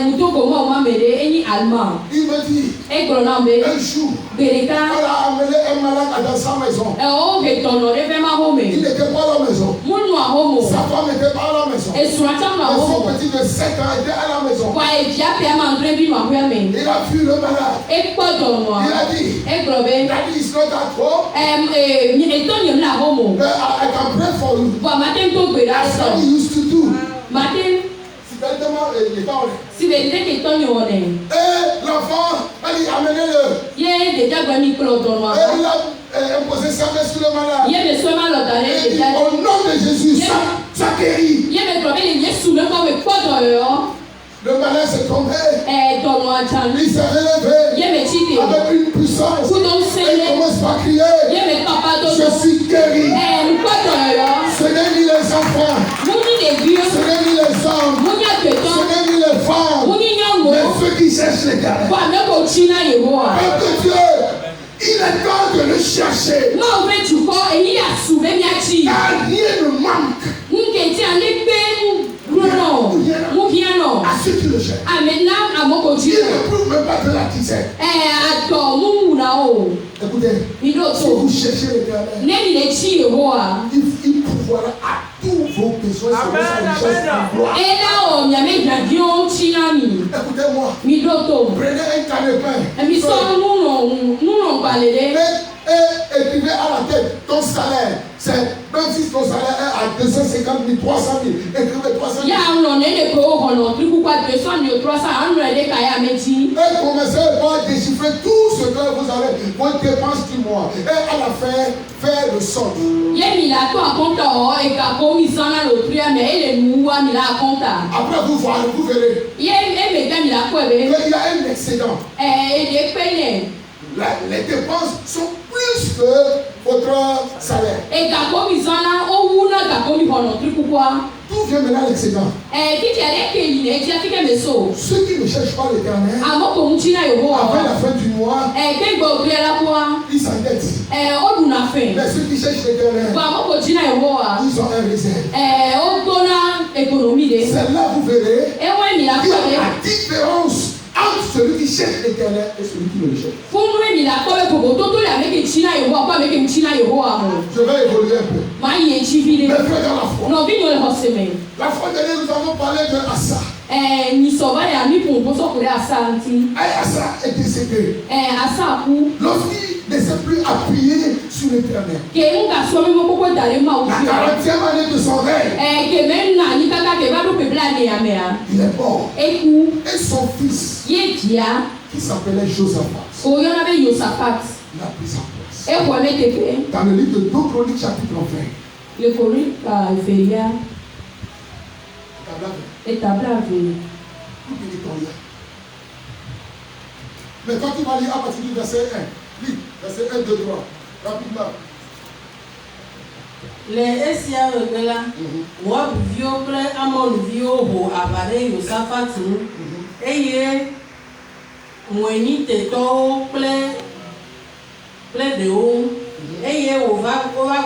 S2: mutogo mɔ ma me de enyi allemand.
S1: Il me dit,
S2: Egblɔ na be
S1: un jour,
S2: ɖeka
S1: on a amené un malade dans sa maison.
S2: o he dɔnɔ ɖe fɛn ma ho
S1: Il
S2: me.
S1: n'était pas à la maison.
S2: Munu aho mo.
S1: Sa femme n'était pas à la maison. Et
S2: Esua tsã na
S1: son
S2: ho mo.
S1: petit de 7 ans était à la maison.
S2: Wa evia pia ma ndre bi ma hɔe me.
S1: Il a vu le malade.
S2: Ekpɔ
S1: Il
S2: dɔnɔa.
S1: a dit,
S2: Egblɔ be
S1: Daddy is not at home,
S2: etɔ nyem na ho mo.
S1: but I can pray for you.
S2: Bɔn ma te to gbe ɖa
S1: That's what
S2: sɔ.
S1: he used to do.
S2: Ma te
S1: C'était tellement étant.
S2: si be te ke tɔ nyɔ ne.
S1: Et l'enfant, elle a amené le.
S2: Ye ɖeka gbe mi kplɔ dɔnɔa.
S1: Et il a imposé sa main sur le malade.
S2: Ye me sɔ ma lɔ da
S1: Et
S2: ɖe
S1: il dit,
S2: ɖeka.
S1: au nom de Jésus, ça guérit.
S2: Ye me gblɔ be le Yesu me kɔ me kpɔ dɔyɔ.
S1: Le malade s'est tombé.
S2: Dɔnɔa dza.
S1: Il s'est relevé
S2: Ye me tsi te.
S1: avec une puissance.
S2: Kudo
S1: Et il
S2: ŋusẽ
S1: commence à crier.
S2: Ye me papa do.
S1: Je suis guéri.
S2: Nkpɔ dɔyɔ.
S1: Ce n'est ni les enfants,
S2: Mu ni ɖeviwo.
S1: ce n'est ni les hommes,
S2: Mu ni
S1: ce
S2: agbetɔ.
S1: n'est ni les femmes,
S2: Mu ni
S1: mais
S2: nyɔnuwo.
S1: ceux qui cherchent les gars.
S2: Bɔn ame ko tsi na Yehowa.
S1: Peuple de Dieu, il est temps de le chercher.
S2: Mawu be dukɔ eyi asu be miatsi.
S1: Car rien ne manque
S2: Nketi ale pe nunɔ mu hiãnɔ.
S1: à ceux qui le cherchent.
S2: Ame na amoko tsi
S1: Il
S2: nɔ.
S1: ne prouve même pas de la tisette.
S2: Adɔ mumu na o.
S1: Écoutez,
S2: Mi ɖo
S1: si
S2: to.
S1: vous cherchez l'éternel,
S2: Ne mi le tsi Yehowa.
S1: il pourvoira à tous vos besoins selon sa richesse en gloire.
S2: Ela o miame hiãviwo tsi na mi.
S1: Écoutez-moi,
S2: Mi ɖo to.
S1: prenez un canepin
S2: Mi sɔ nunɔgbalẽ ɖe.
S1: et écrivez à la tête ton salaire. C'est même si ton salaire est à 250 000, 300 000, écrivez 300 000.
S2: Ya ŋlɔ ne de ko xɔnɔ trikukua 200 000 300 anulɔ ɖe ka ya me dzi.
S1: Et commencez par déchiffrer tout ce que vous avez, vos dépenses du mois. Et à la fin, faire le solde.
S2: Ye mi la to akɔnta o ega ko mi zãna le otria me ele nuwa mi la akɔnta.
S1: Après, vous verrez
S2: Ye emegbe mi la kɔe be.
S1: qu'il y a un excédent.
S2: Eɖe pe nɛ.
S1: Les dépenses sont plus que votre salaire.
S2: Ega ko mi zãna o wu na ga ko mi xɔnɔ trikukua.
S1: D'où vient maintenant l'excédent? Ceux qui ne cherchent pas l'Éternel, après la fin du mois, ils s'endettent. Mais ceux qui cherchent l'Éternel, ils ont un réserve. C'est là vous verrez qu'il y a la différence entre celui qui cherche l'Éternel et celui qui ne le cherche. Je vais évoluer un peu. Mes frères dans la foi. La fois dernière, nous avons parlé de Asa. Asa est décédé. Lorsqu'il ne s'est plus appuyé sur l'Éternel. La 40e année de son règne, il est mort. Et son fils, qui s'appelait Josaphat, il a pris sa place. Dans le livre de 2 Chroniques chapitre 20. Mais quand tu vas lire à partir du verset 1, lis verset 1, 2, 3, rapidement.
S3: Les Essia Regela, Wabvio, Amonvio, Avare, Yosafat, Eye, Mweni Teto, Ple de haut, Eye, Ova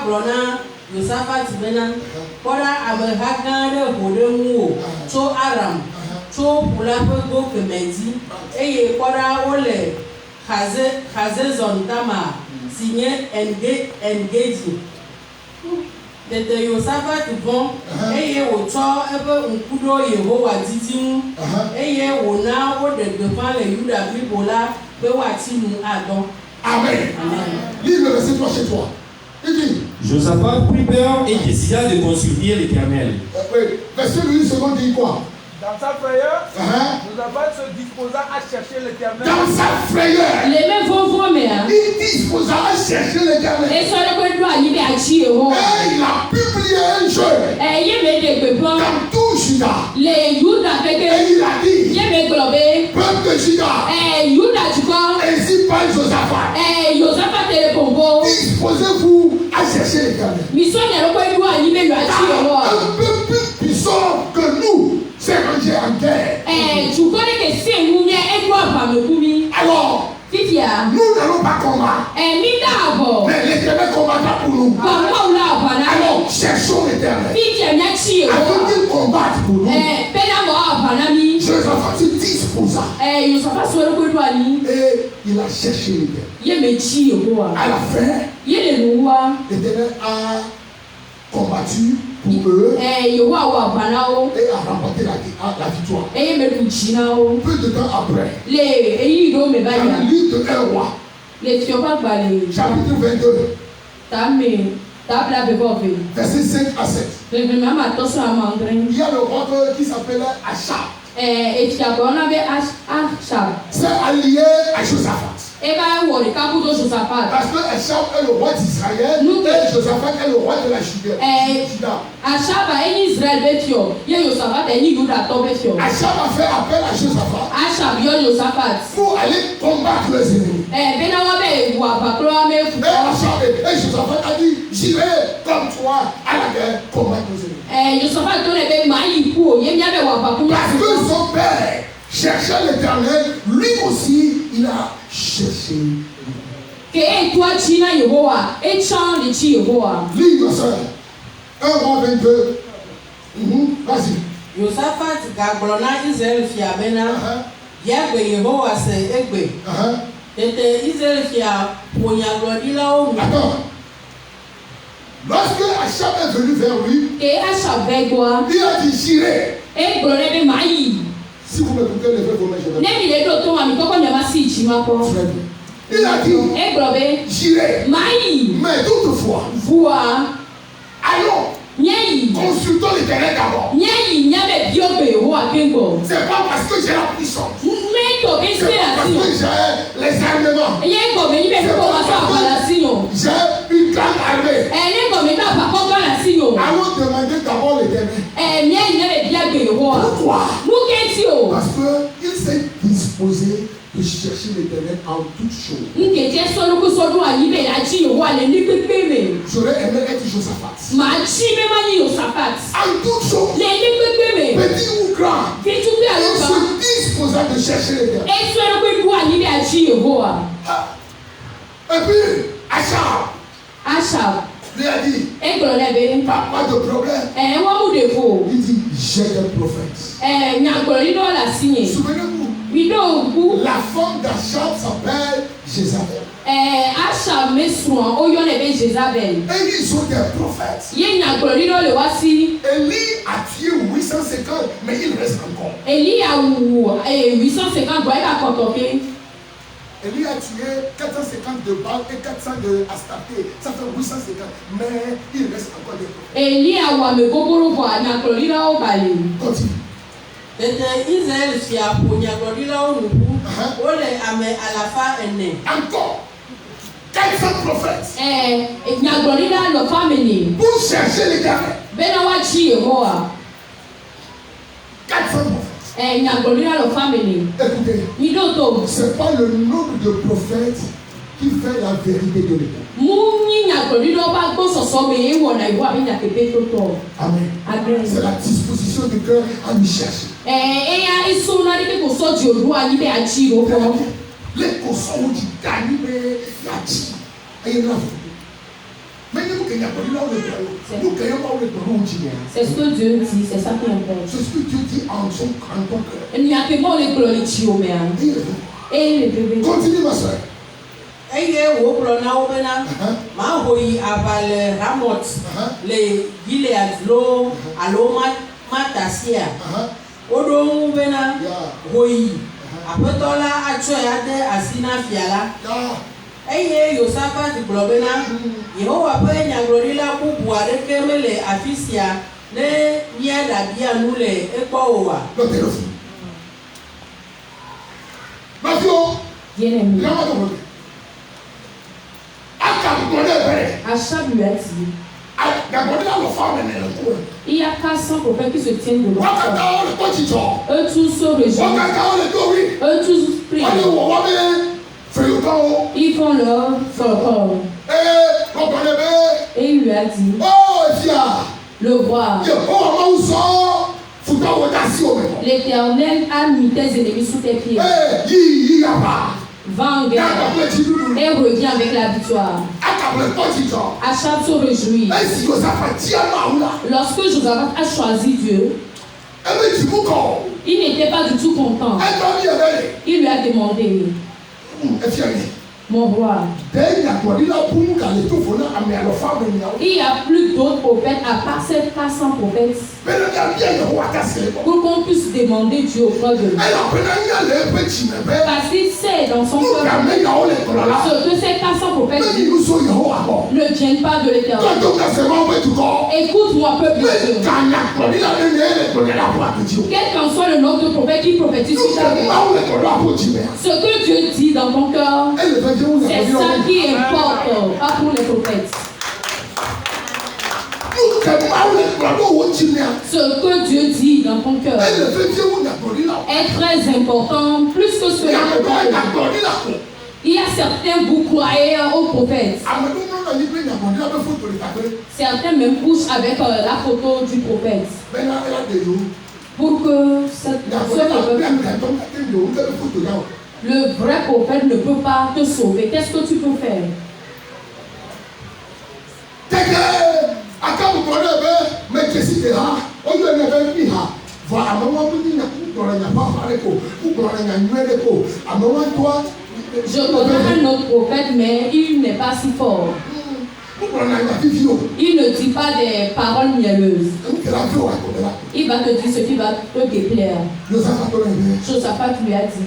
S3: Grona, Yosafat Bena, Kora Abrahagande, Hodemu, Cho Aram, Cho Pulapo Kemedi, Eye, Kora Ole, Hazezon Tama, signé Engaging. Tete Yosafat bon, eye wotsɔ eƒe ŋku ɖo Yehowa didi ŋu, eye wòna wo ɖe gbeƒã le Yuda blibo la be woati nu adɔ.
S1: Amen. Lis le verset 3 chez toi. Il dit
S4: Josaphat prit peur et décida de consulter l'Éternel.
S1: Verset 8 secondes dit quoi?
S5: Dans sa frayeur, Josaphat se disposa à chercher l'Éternel.
S1: Dans sa frayeur, il disposa à chercher l'Éternel. Et il a publié un jeu dans tout Juda. Et il a dit, peuple de Juda, ainsi parle Josaphat, disposez-vous à chercher l'Éternel. Un peu plus puissant que nous s'est rangé en guerre. Alors, nous n'allons pas combattre. Mais l'Éternel combattra pour nous. Alors, cherchons l'Éternel. Afin qu'il combatte pour nous. Josaphat se disposa. Et il a cherché l'Éternel. À la fin, l'Éternel a combattu pour eux et a remporté la victoire. Peu de temps après, dans le livre de 1 roi, chapitre 22, verset 5 à 7, il y a le roi qui s'appelait Achab. C'est allié à Josaphat. Parce que Achab est le roi d'Israël et Josaphat est le roi de la Juda. Achab a fait appel à Josaphat pour aller combattre les ennemis. Et Josaphat a dit, j'irai comme toi à la guerre combattre les ennemis. Parce que son père cherchait l'Éternel, lui aussi il a cherché. Lis ma soeur. 1 roi 22. Vas-y.
S3: Yosafat gagblɔna Israël fia bena, Yagbe Yehowa se egbe. Tete Israël fia ƒo nyagblɔɖilawo nu.
S1: Attends. Lorsque Achab est venu vers lui, il a dit j'irai. Si vous me pouvez lever vos mains, je vais. Il a dit j'irai. Mais toutefois, allons, consultons l'Éternel d'abord. C'est pas parce que j'ai la puissance. C'est pas parce que j'ai les armements. C'est pas parce que j'ai une grande armée. Allons demander d'abord l'Éternel. Pourquoi? Parce qu'il s'est disposé de chercher l'Éternel en toutes choses. J'aurais aimé être Josaphat. En toutes choses, petit ou grand, il se disposa de chercher l'Éternel. Et puis, Achab lui a dit, pas de problème. Il dit, j'ai un prophète. Souvenez-vous, la femme d'Achab s'appelle Jézabel. Et ils ont des prophètes. Élie a tué 850, mais il reste encore. Élie a tué 450 de Baal et 400 de Astarté. Ça fait 850, mais il reste encore des prophètes. Continue.
S3: Israël s'y a pour Niagodila au Nubu, Ole Ame Alafa Ene.
S1: Encore 400 prophètes. Pour chercher l'Éternel. 400 prophètes. Écoutez, c'est pas le nombre de prophètes qui fait la vérité de l'Éternel. Amen. C'est la disposition du cœur à lui chercher. Les consons du gagné, il y a mais nous
S2: c'est ce que Dieu dit, c'est ça qui importe.
S1: C'est ce que Dieu dit en ton cœur. Continue ma soeur.
S3: Eye wo kplɔ na wo bena maho yi aʋale Ramot le Gilead lo alo Matasia. Woɖo ŋu bena ho yi aƒetɔ la atsɔe ade asi na fia la. Eye Yosafat gblɔ bena Yehowa ƒe nyagblɔɖila bubu aɖeke mele afi sia ne míaɖabia nu le egbɔ oa.
S2: Achab lui a dit, il y a 400 prophètes qui se tiennent de l'autre. Eux tous se réjouissent. Eux tous prient. Ils font leur folklore. Et il lui a dit, le roi, l'Éternel a mis tes ennemis sous tes pieds. Va en guerre et revient avec la victoire. Achab se réjouit. Lorsque Josaphat a choisi Dieu, il n'était pas du tout content. Il lui a demandé, mon roi, il n'y a plus d'autres prophètes à part ces 400 prophètes pour qu'on puisse demander Dieu auprès de lui. Parce qu'il sait dans son cœur que ces 400 prophètes ne viennent pas de l'Éternel. Écoute-moi, peuple de Dieu. Quel qu'en soit le nom de prophète qui prophétise sur ta vie, ce que Dieu dit dans ton cœur, c'est ça qui importe, pas pour les prophètes. Ce que Dieu dit dans ton cœur est très important, plus que cela. Il y a certains, vous croyez aux prophètes. Certains même couchent avec la photo du prophète. Pour que le vrai prophète ne peut pas te sauver. Qu'est-ce que tu peux faire? Je connais un autre prophète, mais il n'est pas si fort. Il ne dit pas des paroles mielleuses. Il va te dire ce qui va te déplaire. Josaphat lui a dit,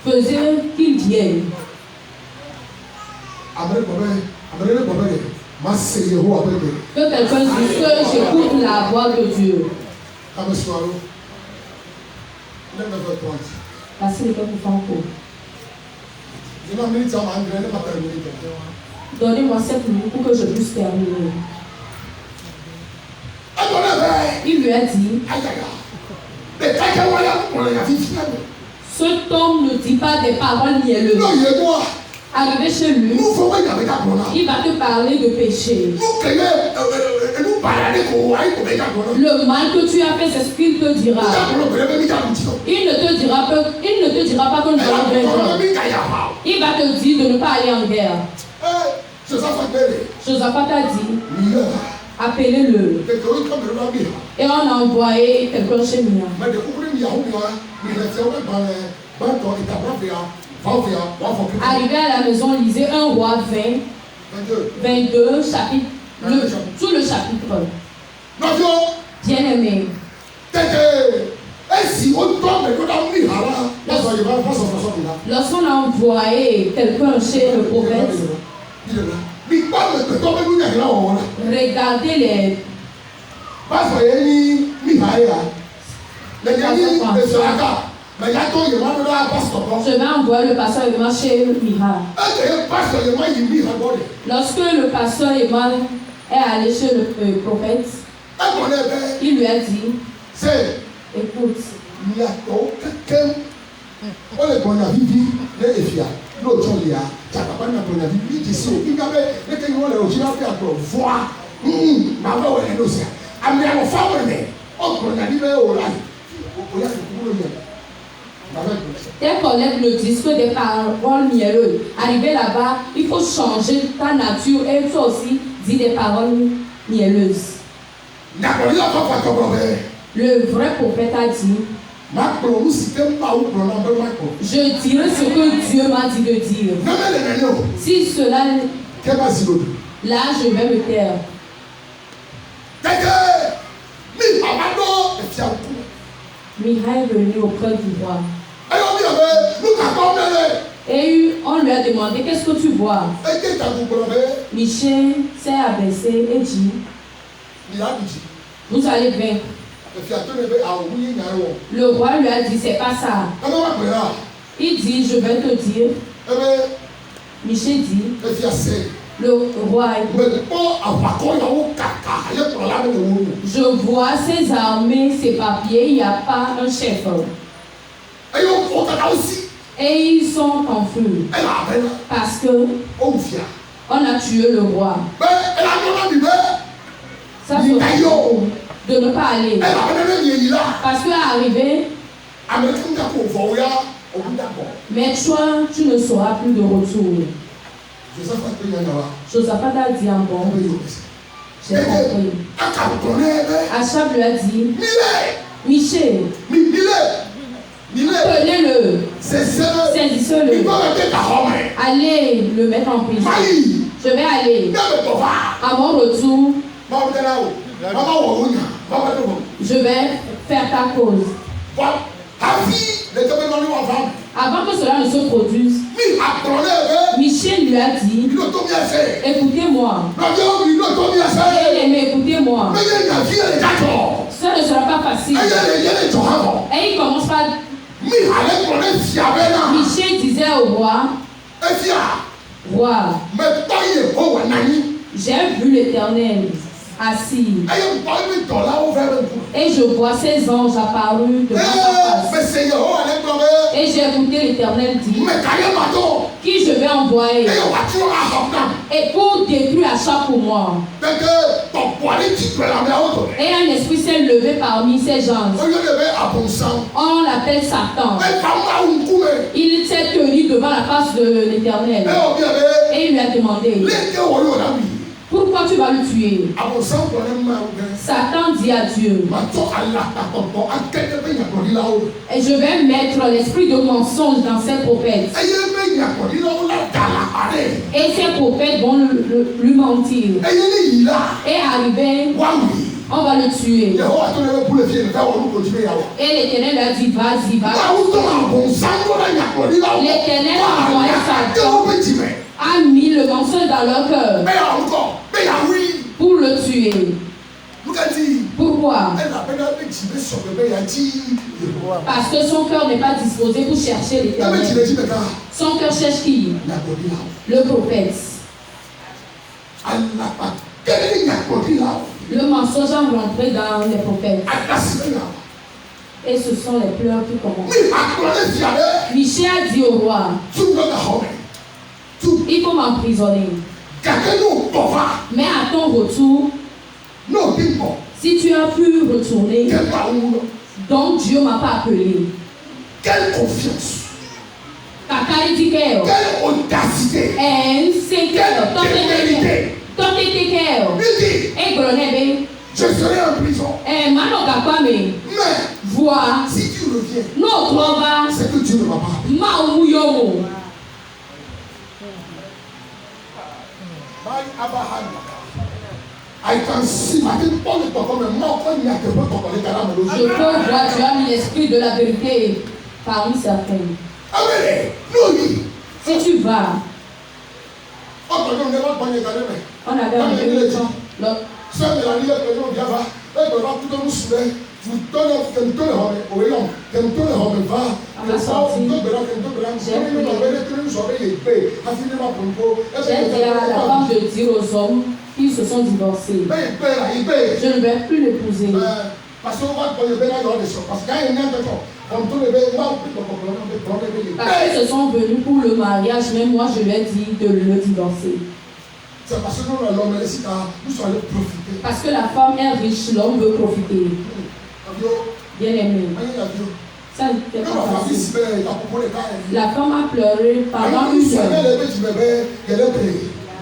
S2: faisait qu'il vienne. Que quelqu'un dise que j'écoute la voix de Dieu. Passez les temps pour faire encore. Donnez-moi 7 minutes pour que je puisse terminer. Il lui a dit, Cet homme ne dit pas des paroles mielleuses. Arrivé chez lui, il va te parler de péché. Le mal que tu as fait, c'est ce qu'il te dira. Il ne te dira pas que nous allons vaincre. Il va te dire de ne pas aller en guerre. Josaphat a dit, appelez-le. Et on a envoyé quelqu'un chez Mia. Arrivé à la maison, lisez 1 Roi 22, chapitre, tout le chapitre. Bien-aimé. Lorsqu'on a envoyé quelqu'un chez le prophète, regardez les. Je vais envoyer le pasteur Emma chez Miha. Lorsque le pasteur Emma est allé chez le prophète, il lui a dit, écoute, tes collègues ne disent que des paroles mielleuses. Arrivé là-bas, il faut changer ta nature et toi aussi dis des paroles mielleuses. Le vrai prophète a dit, je dirai ce que Dieu m'a dit de dire. Si cela, là je vais me taire. Miha est venu auprès du roi. Et on lui a demandé, qu'est-ce que tu vois? Michel s'est abaissé et dit, vous allez vaincre. Le roi lui a dit, c'est pas ça. Il dit, je vais te dire. Michel dit, le roi, je vois ses armées, ses papiers, il n'y a pas un chef. Et ils sont en feu. Parce que on a tué le roi. Ça de ne pas aller. Parce que arrivé, mais toi, tu ne seras plus de retour. Josaphat a dit en bon, j'ai compris. Achab lui a dit, Michel, prenez-le, saisissez-le, allez le mettre en prison. Je vais aller. À mon retour, je vais faire ta cause. Avant que cela ne se produise, Michel lui a dit, écoutez-moi, bien-aimé, écoutez-moi, ça ne sera pas facile. Et il commence par... Michel disait au roi, roi, j'ai vu l'Éternel assis. Et je vois ces anges apparus devant sa face. Et j'ai écouté l'Éternel dire, qui je vais envoyer et pour détruire Achab pour moi. Et un esprit s'est levé parmi ces gens. On l'appelle Satan. Il s'est tenu devant la face de l'Éternel. Et il lui a demandé, pourquoi tu vas le tuer? Satan dit à Dieu, et je vais mettre l'esprit de mensonge dans ces prophètes. Et ces prophètes vont lui mentir. Et arrivé, on va le tuer. Et l'Éternel a dit, vas-y, va. L'Éternel a envoyé Satan, a mis le mensonge dans leur cœur pour le tuer. Pourquoi? Parce que son cœur n'est pas disposé pour chercher l'Éternel. Son cœur cherche qui? Le prophète. Le mensonge a rentré dans les prophètes. Et ce sont les pleurs qui commencent. Michel a dit au roi, il faut m'emprisonner. Mais à ton retour, si tu as pu retourner, donc Dieu ne m'a pas appelé.
S1: Quelle confiance!
S2: Quelle
S1: audacité!
S2: Quelle
S1: vérité! Je serai en prison. Mais si tu reviens, c'est que Dieu ne m'a pas appelé. I can see.
S2: Je peux voir, tu as mis l'esprit de la vérité parmi certains. Si tu vas, on avait un peu de temps. J'ai dit à la femme de dire aux hommes qu'ils se sont divorcés. Je ne vais plus l'épouser. Parce qu'ils se sont venus pour le mariage, mais moi je lui ai dit de le divorcer.
S1: C'est parce que l'homme est ici, nous sommes allés profiter.
S2: Parce que la femme est riche, l'homme veut profiter. Bien aimé. Ça ne fait pas facile. La femme a pleuré pendant une heure.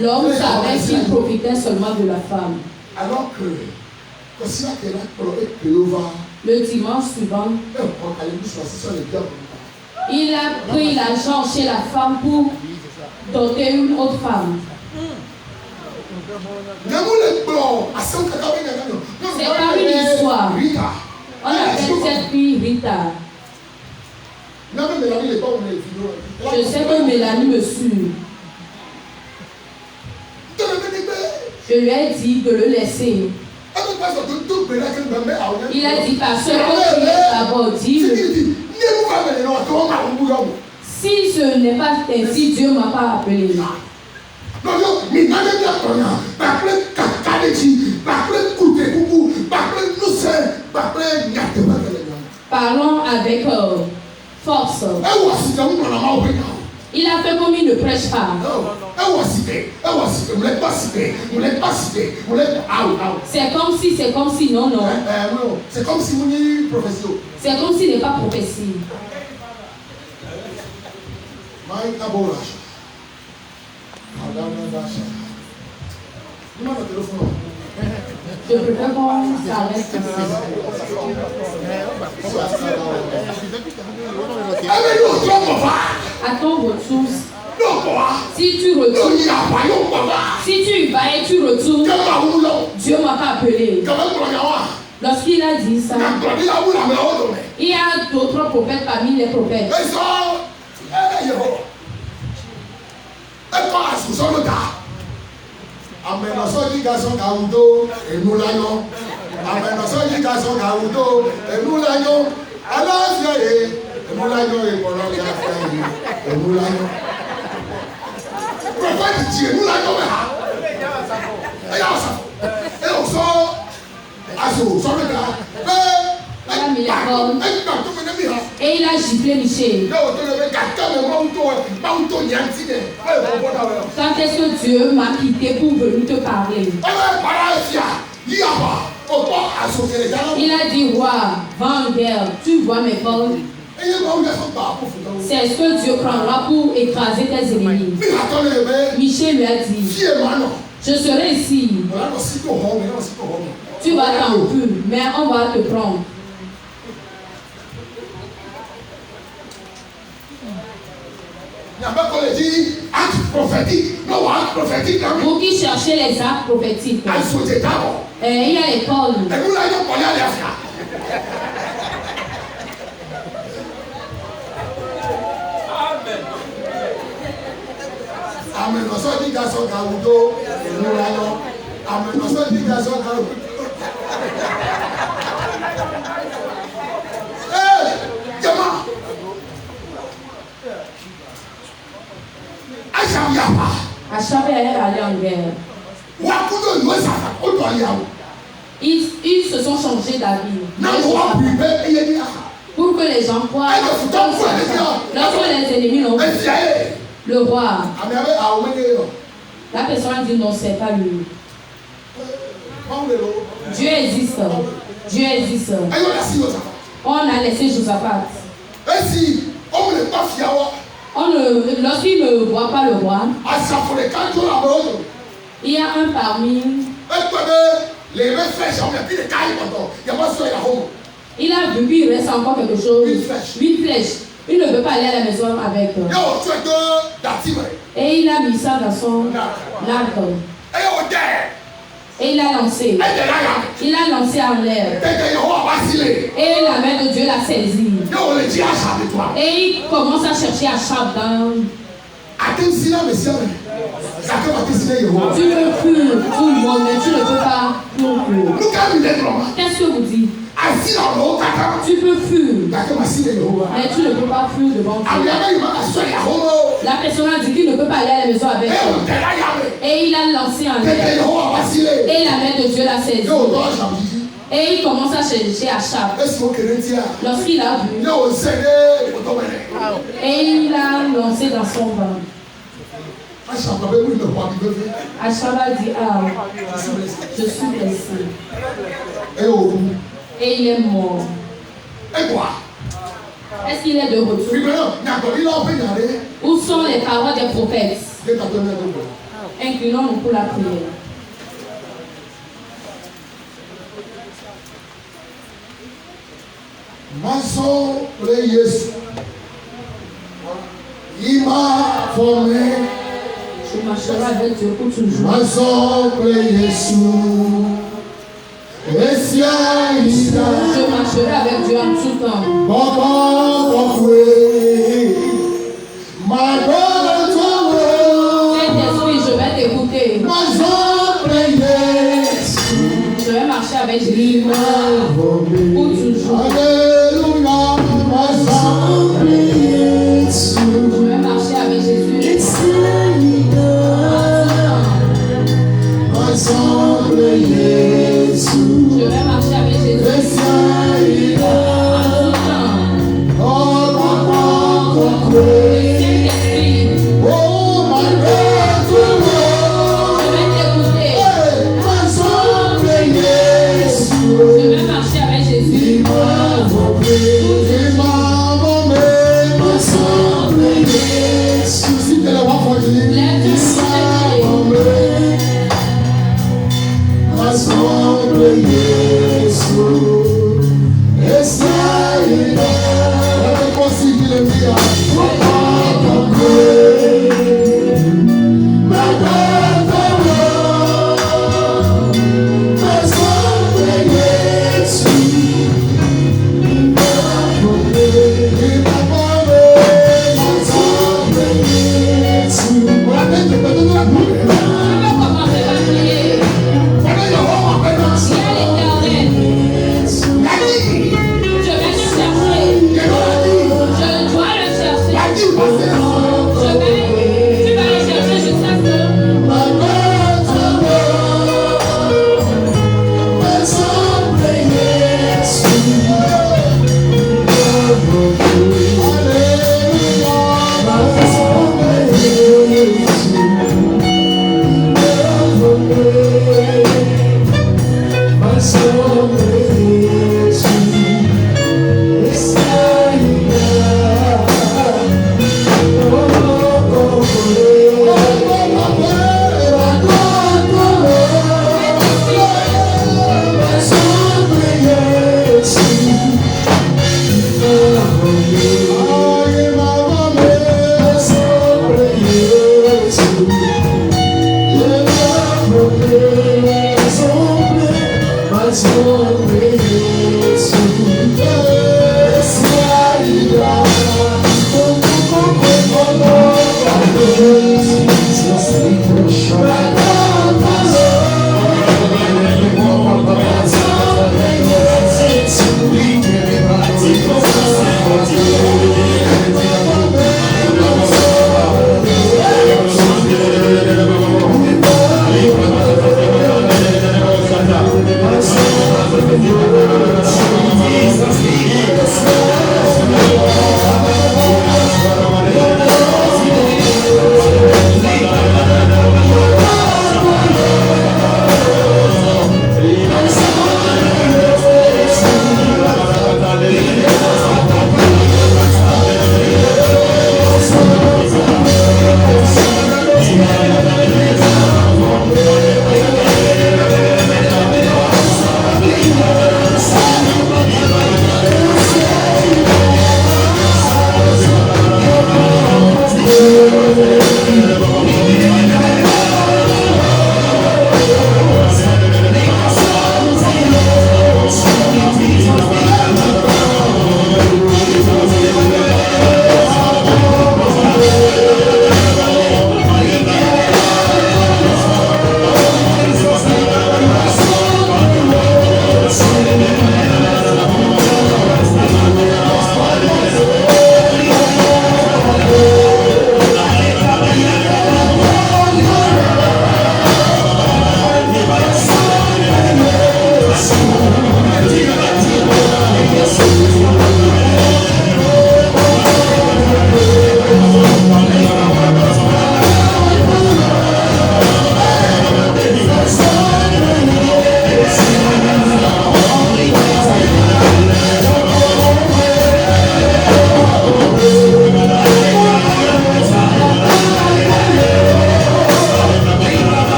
S2: L'homme savait qu'il profitait seulement de la femme.
S1: Alors que
S2: le dimanche suivant, il a pris l'argent chez la femme pour doter une autre femme. C'est pas une histoire. On appelle cette fille Rita. Je sais que Mélanie me suit. Je lui ai dit de le laisser. Il a dit parce que tu es d'abord dit. Si ce n'est pas ainsi, Dieu ne m'a pas appelé. Parlons avec force. Il a fait comme il ne prêche pas. C'est comme si, non.
S1: C'est comme si vous n'êtes pas prophétie.
S2: C'est comme s'il n'est pas prophétie. Je préfère qu'on s'arrête. À ton retour, si tu retournes, si tu y vas et tu retournes, Dieu ne m'a pas appelé. Lorsqu'il a dit ça, il y a d'autres prophètes parmi les prophètes. Et il a giflé Michel. Quand est-ce que Dieu m'a quitté pour venir te parler? Il a dit, roi, va en guerre, tu vois mes corps. C'est ce que Dieu prendra pour écraser tes ennemis. Michel lui a dit, je serai ici. Tu vas t'en plus, mais on va te prendre. Vous qui cherchez les actes prophétiques, il y a l'école. Achab est allé en guerre. Ils se sont changés d'avis. Pour que les gens croient. Lorsque les ennemis l'ont vu, le roi, la personne dit non, c'est pas lui. Dieu existe. Dieu existe. On a laissé Josaphat. Lorsqu'il ne voit pas le roi, il y a un parmi. Il a vu qu'il reste encore quelque chose. 8 flèches. Il ne veut pas aller à la maison avec. Et il a mis ça dans son arc. Et il a lancé. Il a lancé en l'air. Et la main de Dieu l'a saisi. Et il commence à chercher Achab dans. Tu veux fuir tout le monde, mais tu ne peux pas fuir. Qu'est-ce que vous dites? Tu peux fuir, mais tu ne peux pas fuir devant Dieu. La personne a dit qu'il ne peut pas aller à la maison avec elle. Et il a lancé en l'air. Et la main de Dieu l'a saisi. Et il commence à chercher Achab. Lorsqu'il a vu, et il a lancé dans son ventre. Achab a dit, ah, je suis blessé. Et il est mort. Est-ce qu'il est de retour? Où sont les paroles des prophètes? Inclinons-nous pour la prière.
S1: Maso le Yesu, il m'a formé.
S2: Je marcherai avec Dieu pour toujours.
S1: Maso le Yesu,
S2: je marcherai avec Dieu en tout temps. Saint-Esprit, je vais t'écouter. Je vais marcher avec Jésus pour toujours. Je vais marcher avec Jésus. Je vais marcher avec Jésus. Je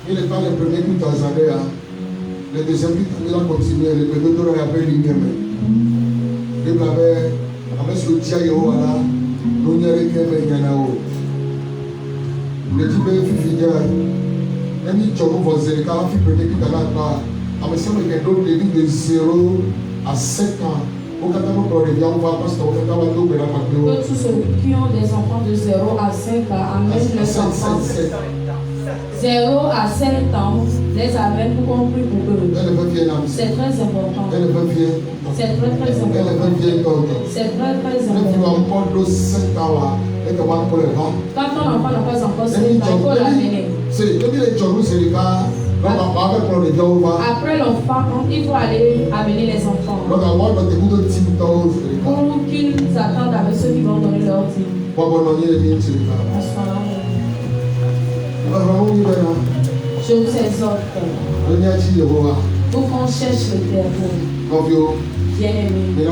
S1: Il n'est pas le premier qui t'a zané, le deuxième qui t'a continué, le premier qui t'a appelé lui-même. Il avait, avec ce dia Yohana, nous n'y avait qu'un Yanao. Le type est fidèle. Même si tu as vu le cas, il premier qui t'a là, à me semble qu'il y a d'autres débits de 0 à 7 ans.
S2: Tous ceux qui ont des enfants de 0 à 5 ans amènent leurs enfants. 0 à 7 ans, les amènent pour compris pour eux. C'est très important. C'est très important. C'est très important. Quand ton enfant n'a pas encore 7 ans, il faut l'amener. Après l'enfant, il faut aller amener les enfants. Pour qu'ils attendent avec ceux qui vont donner leur dîme. Je vous exhorte pour qu'on cherche l'Éternel. Bien-aimés,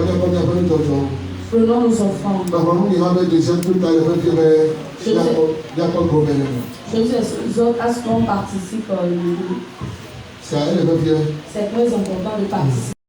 S2: prenons nos enfants. Je vous exhorte à ce qu'on participe. C'est très important de participer.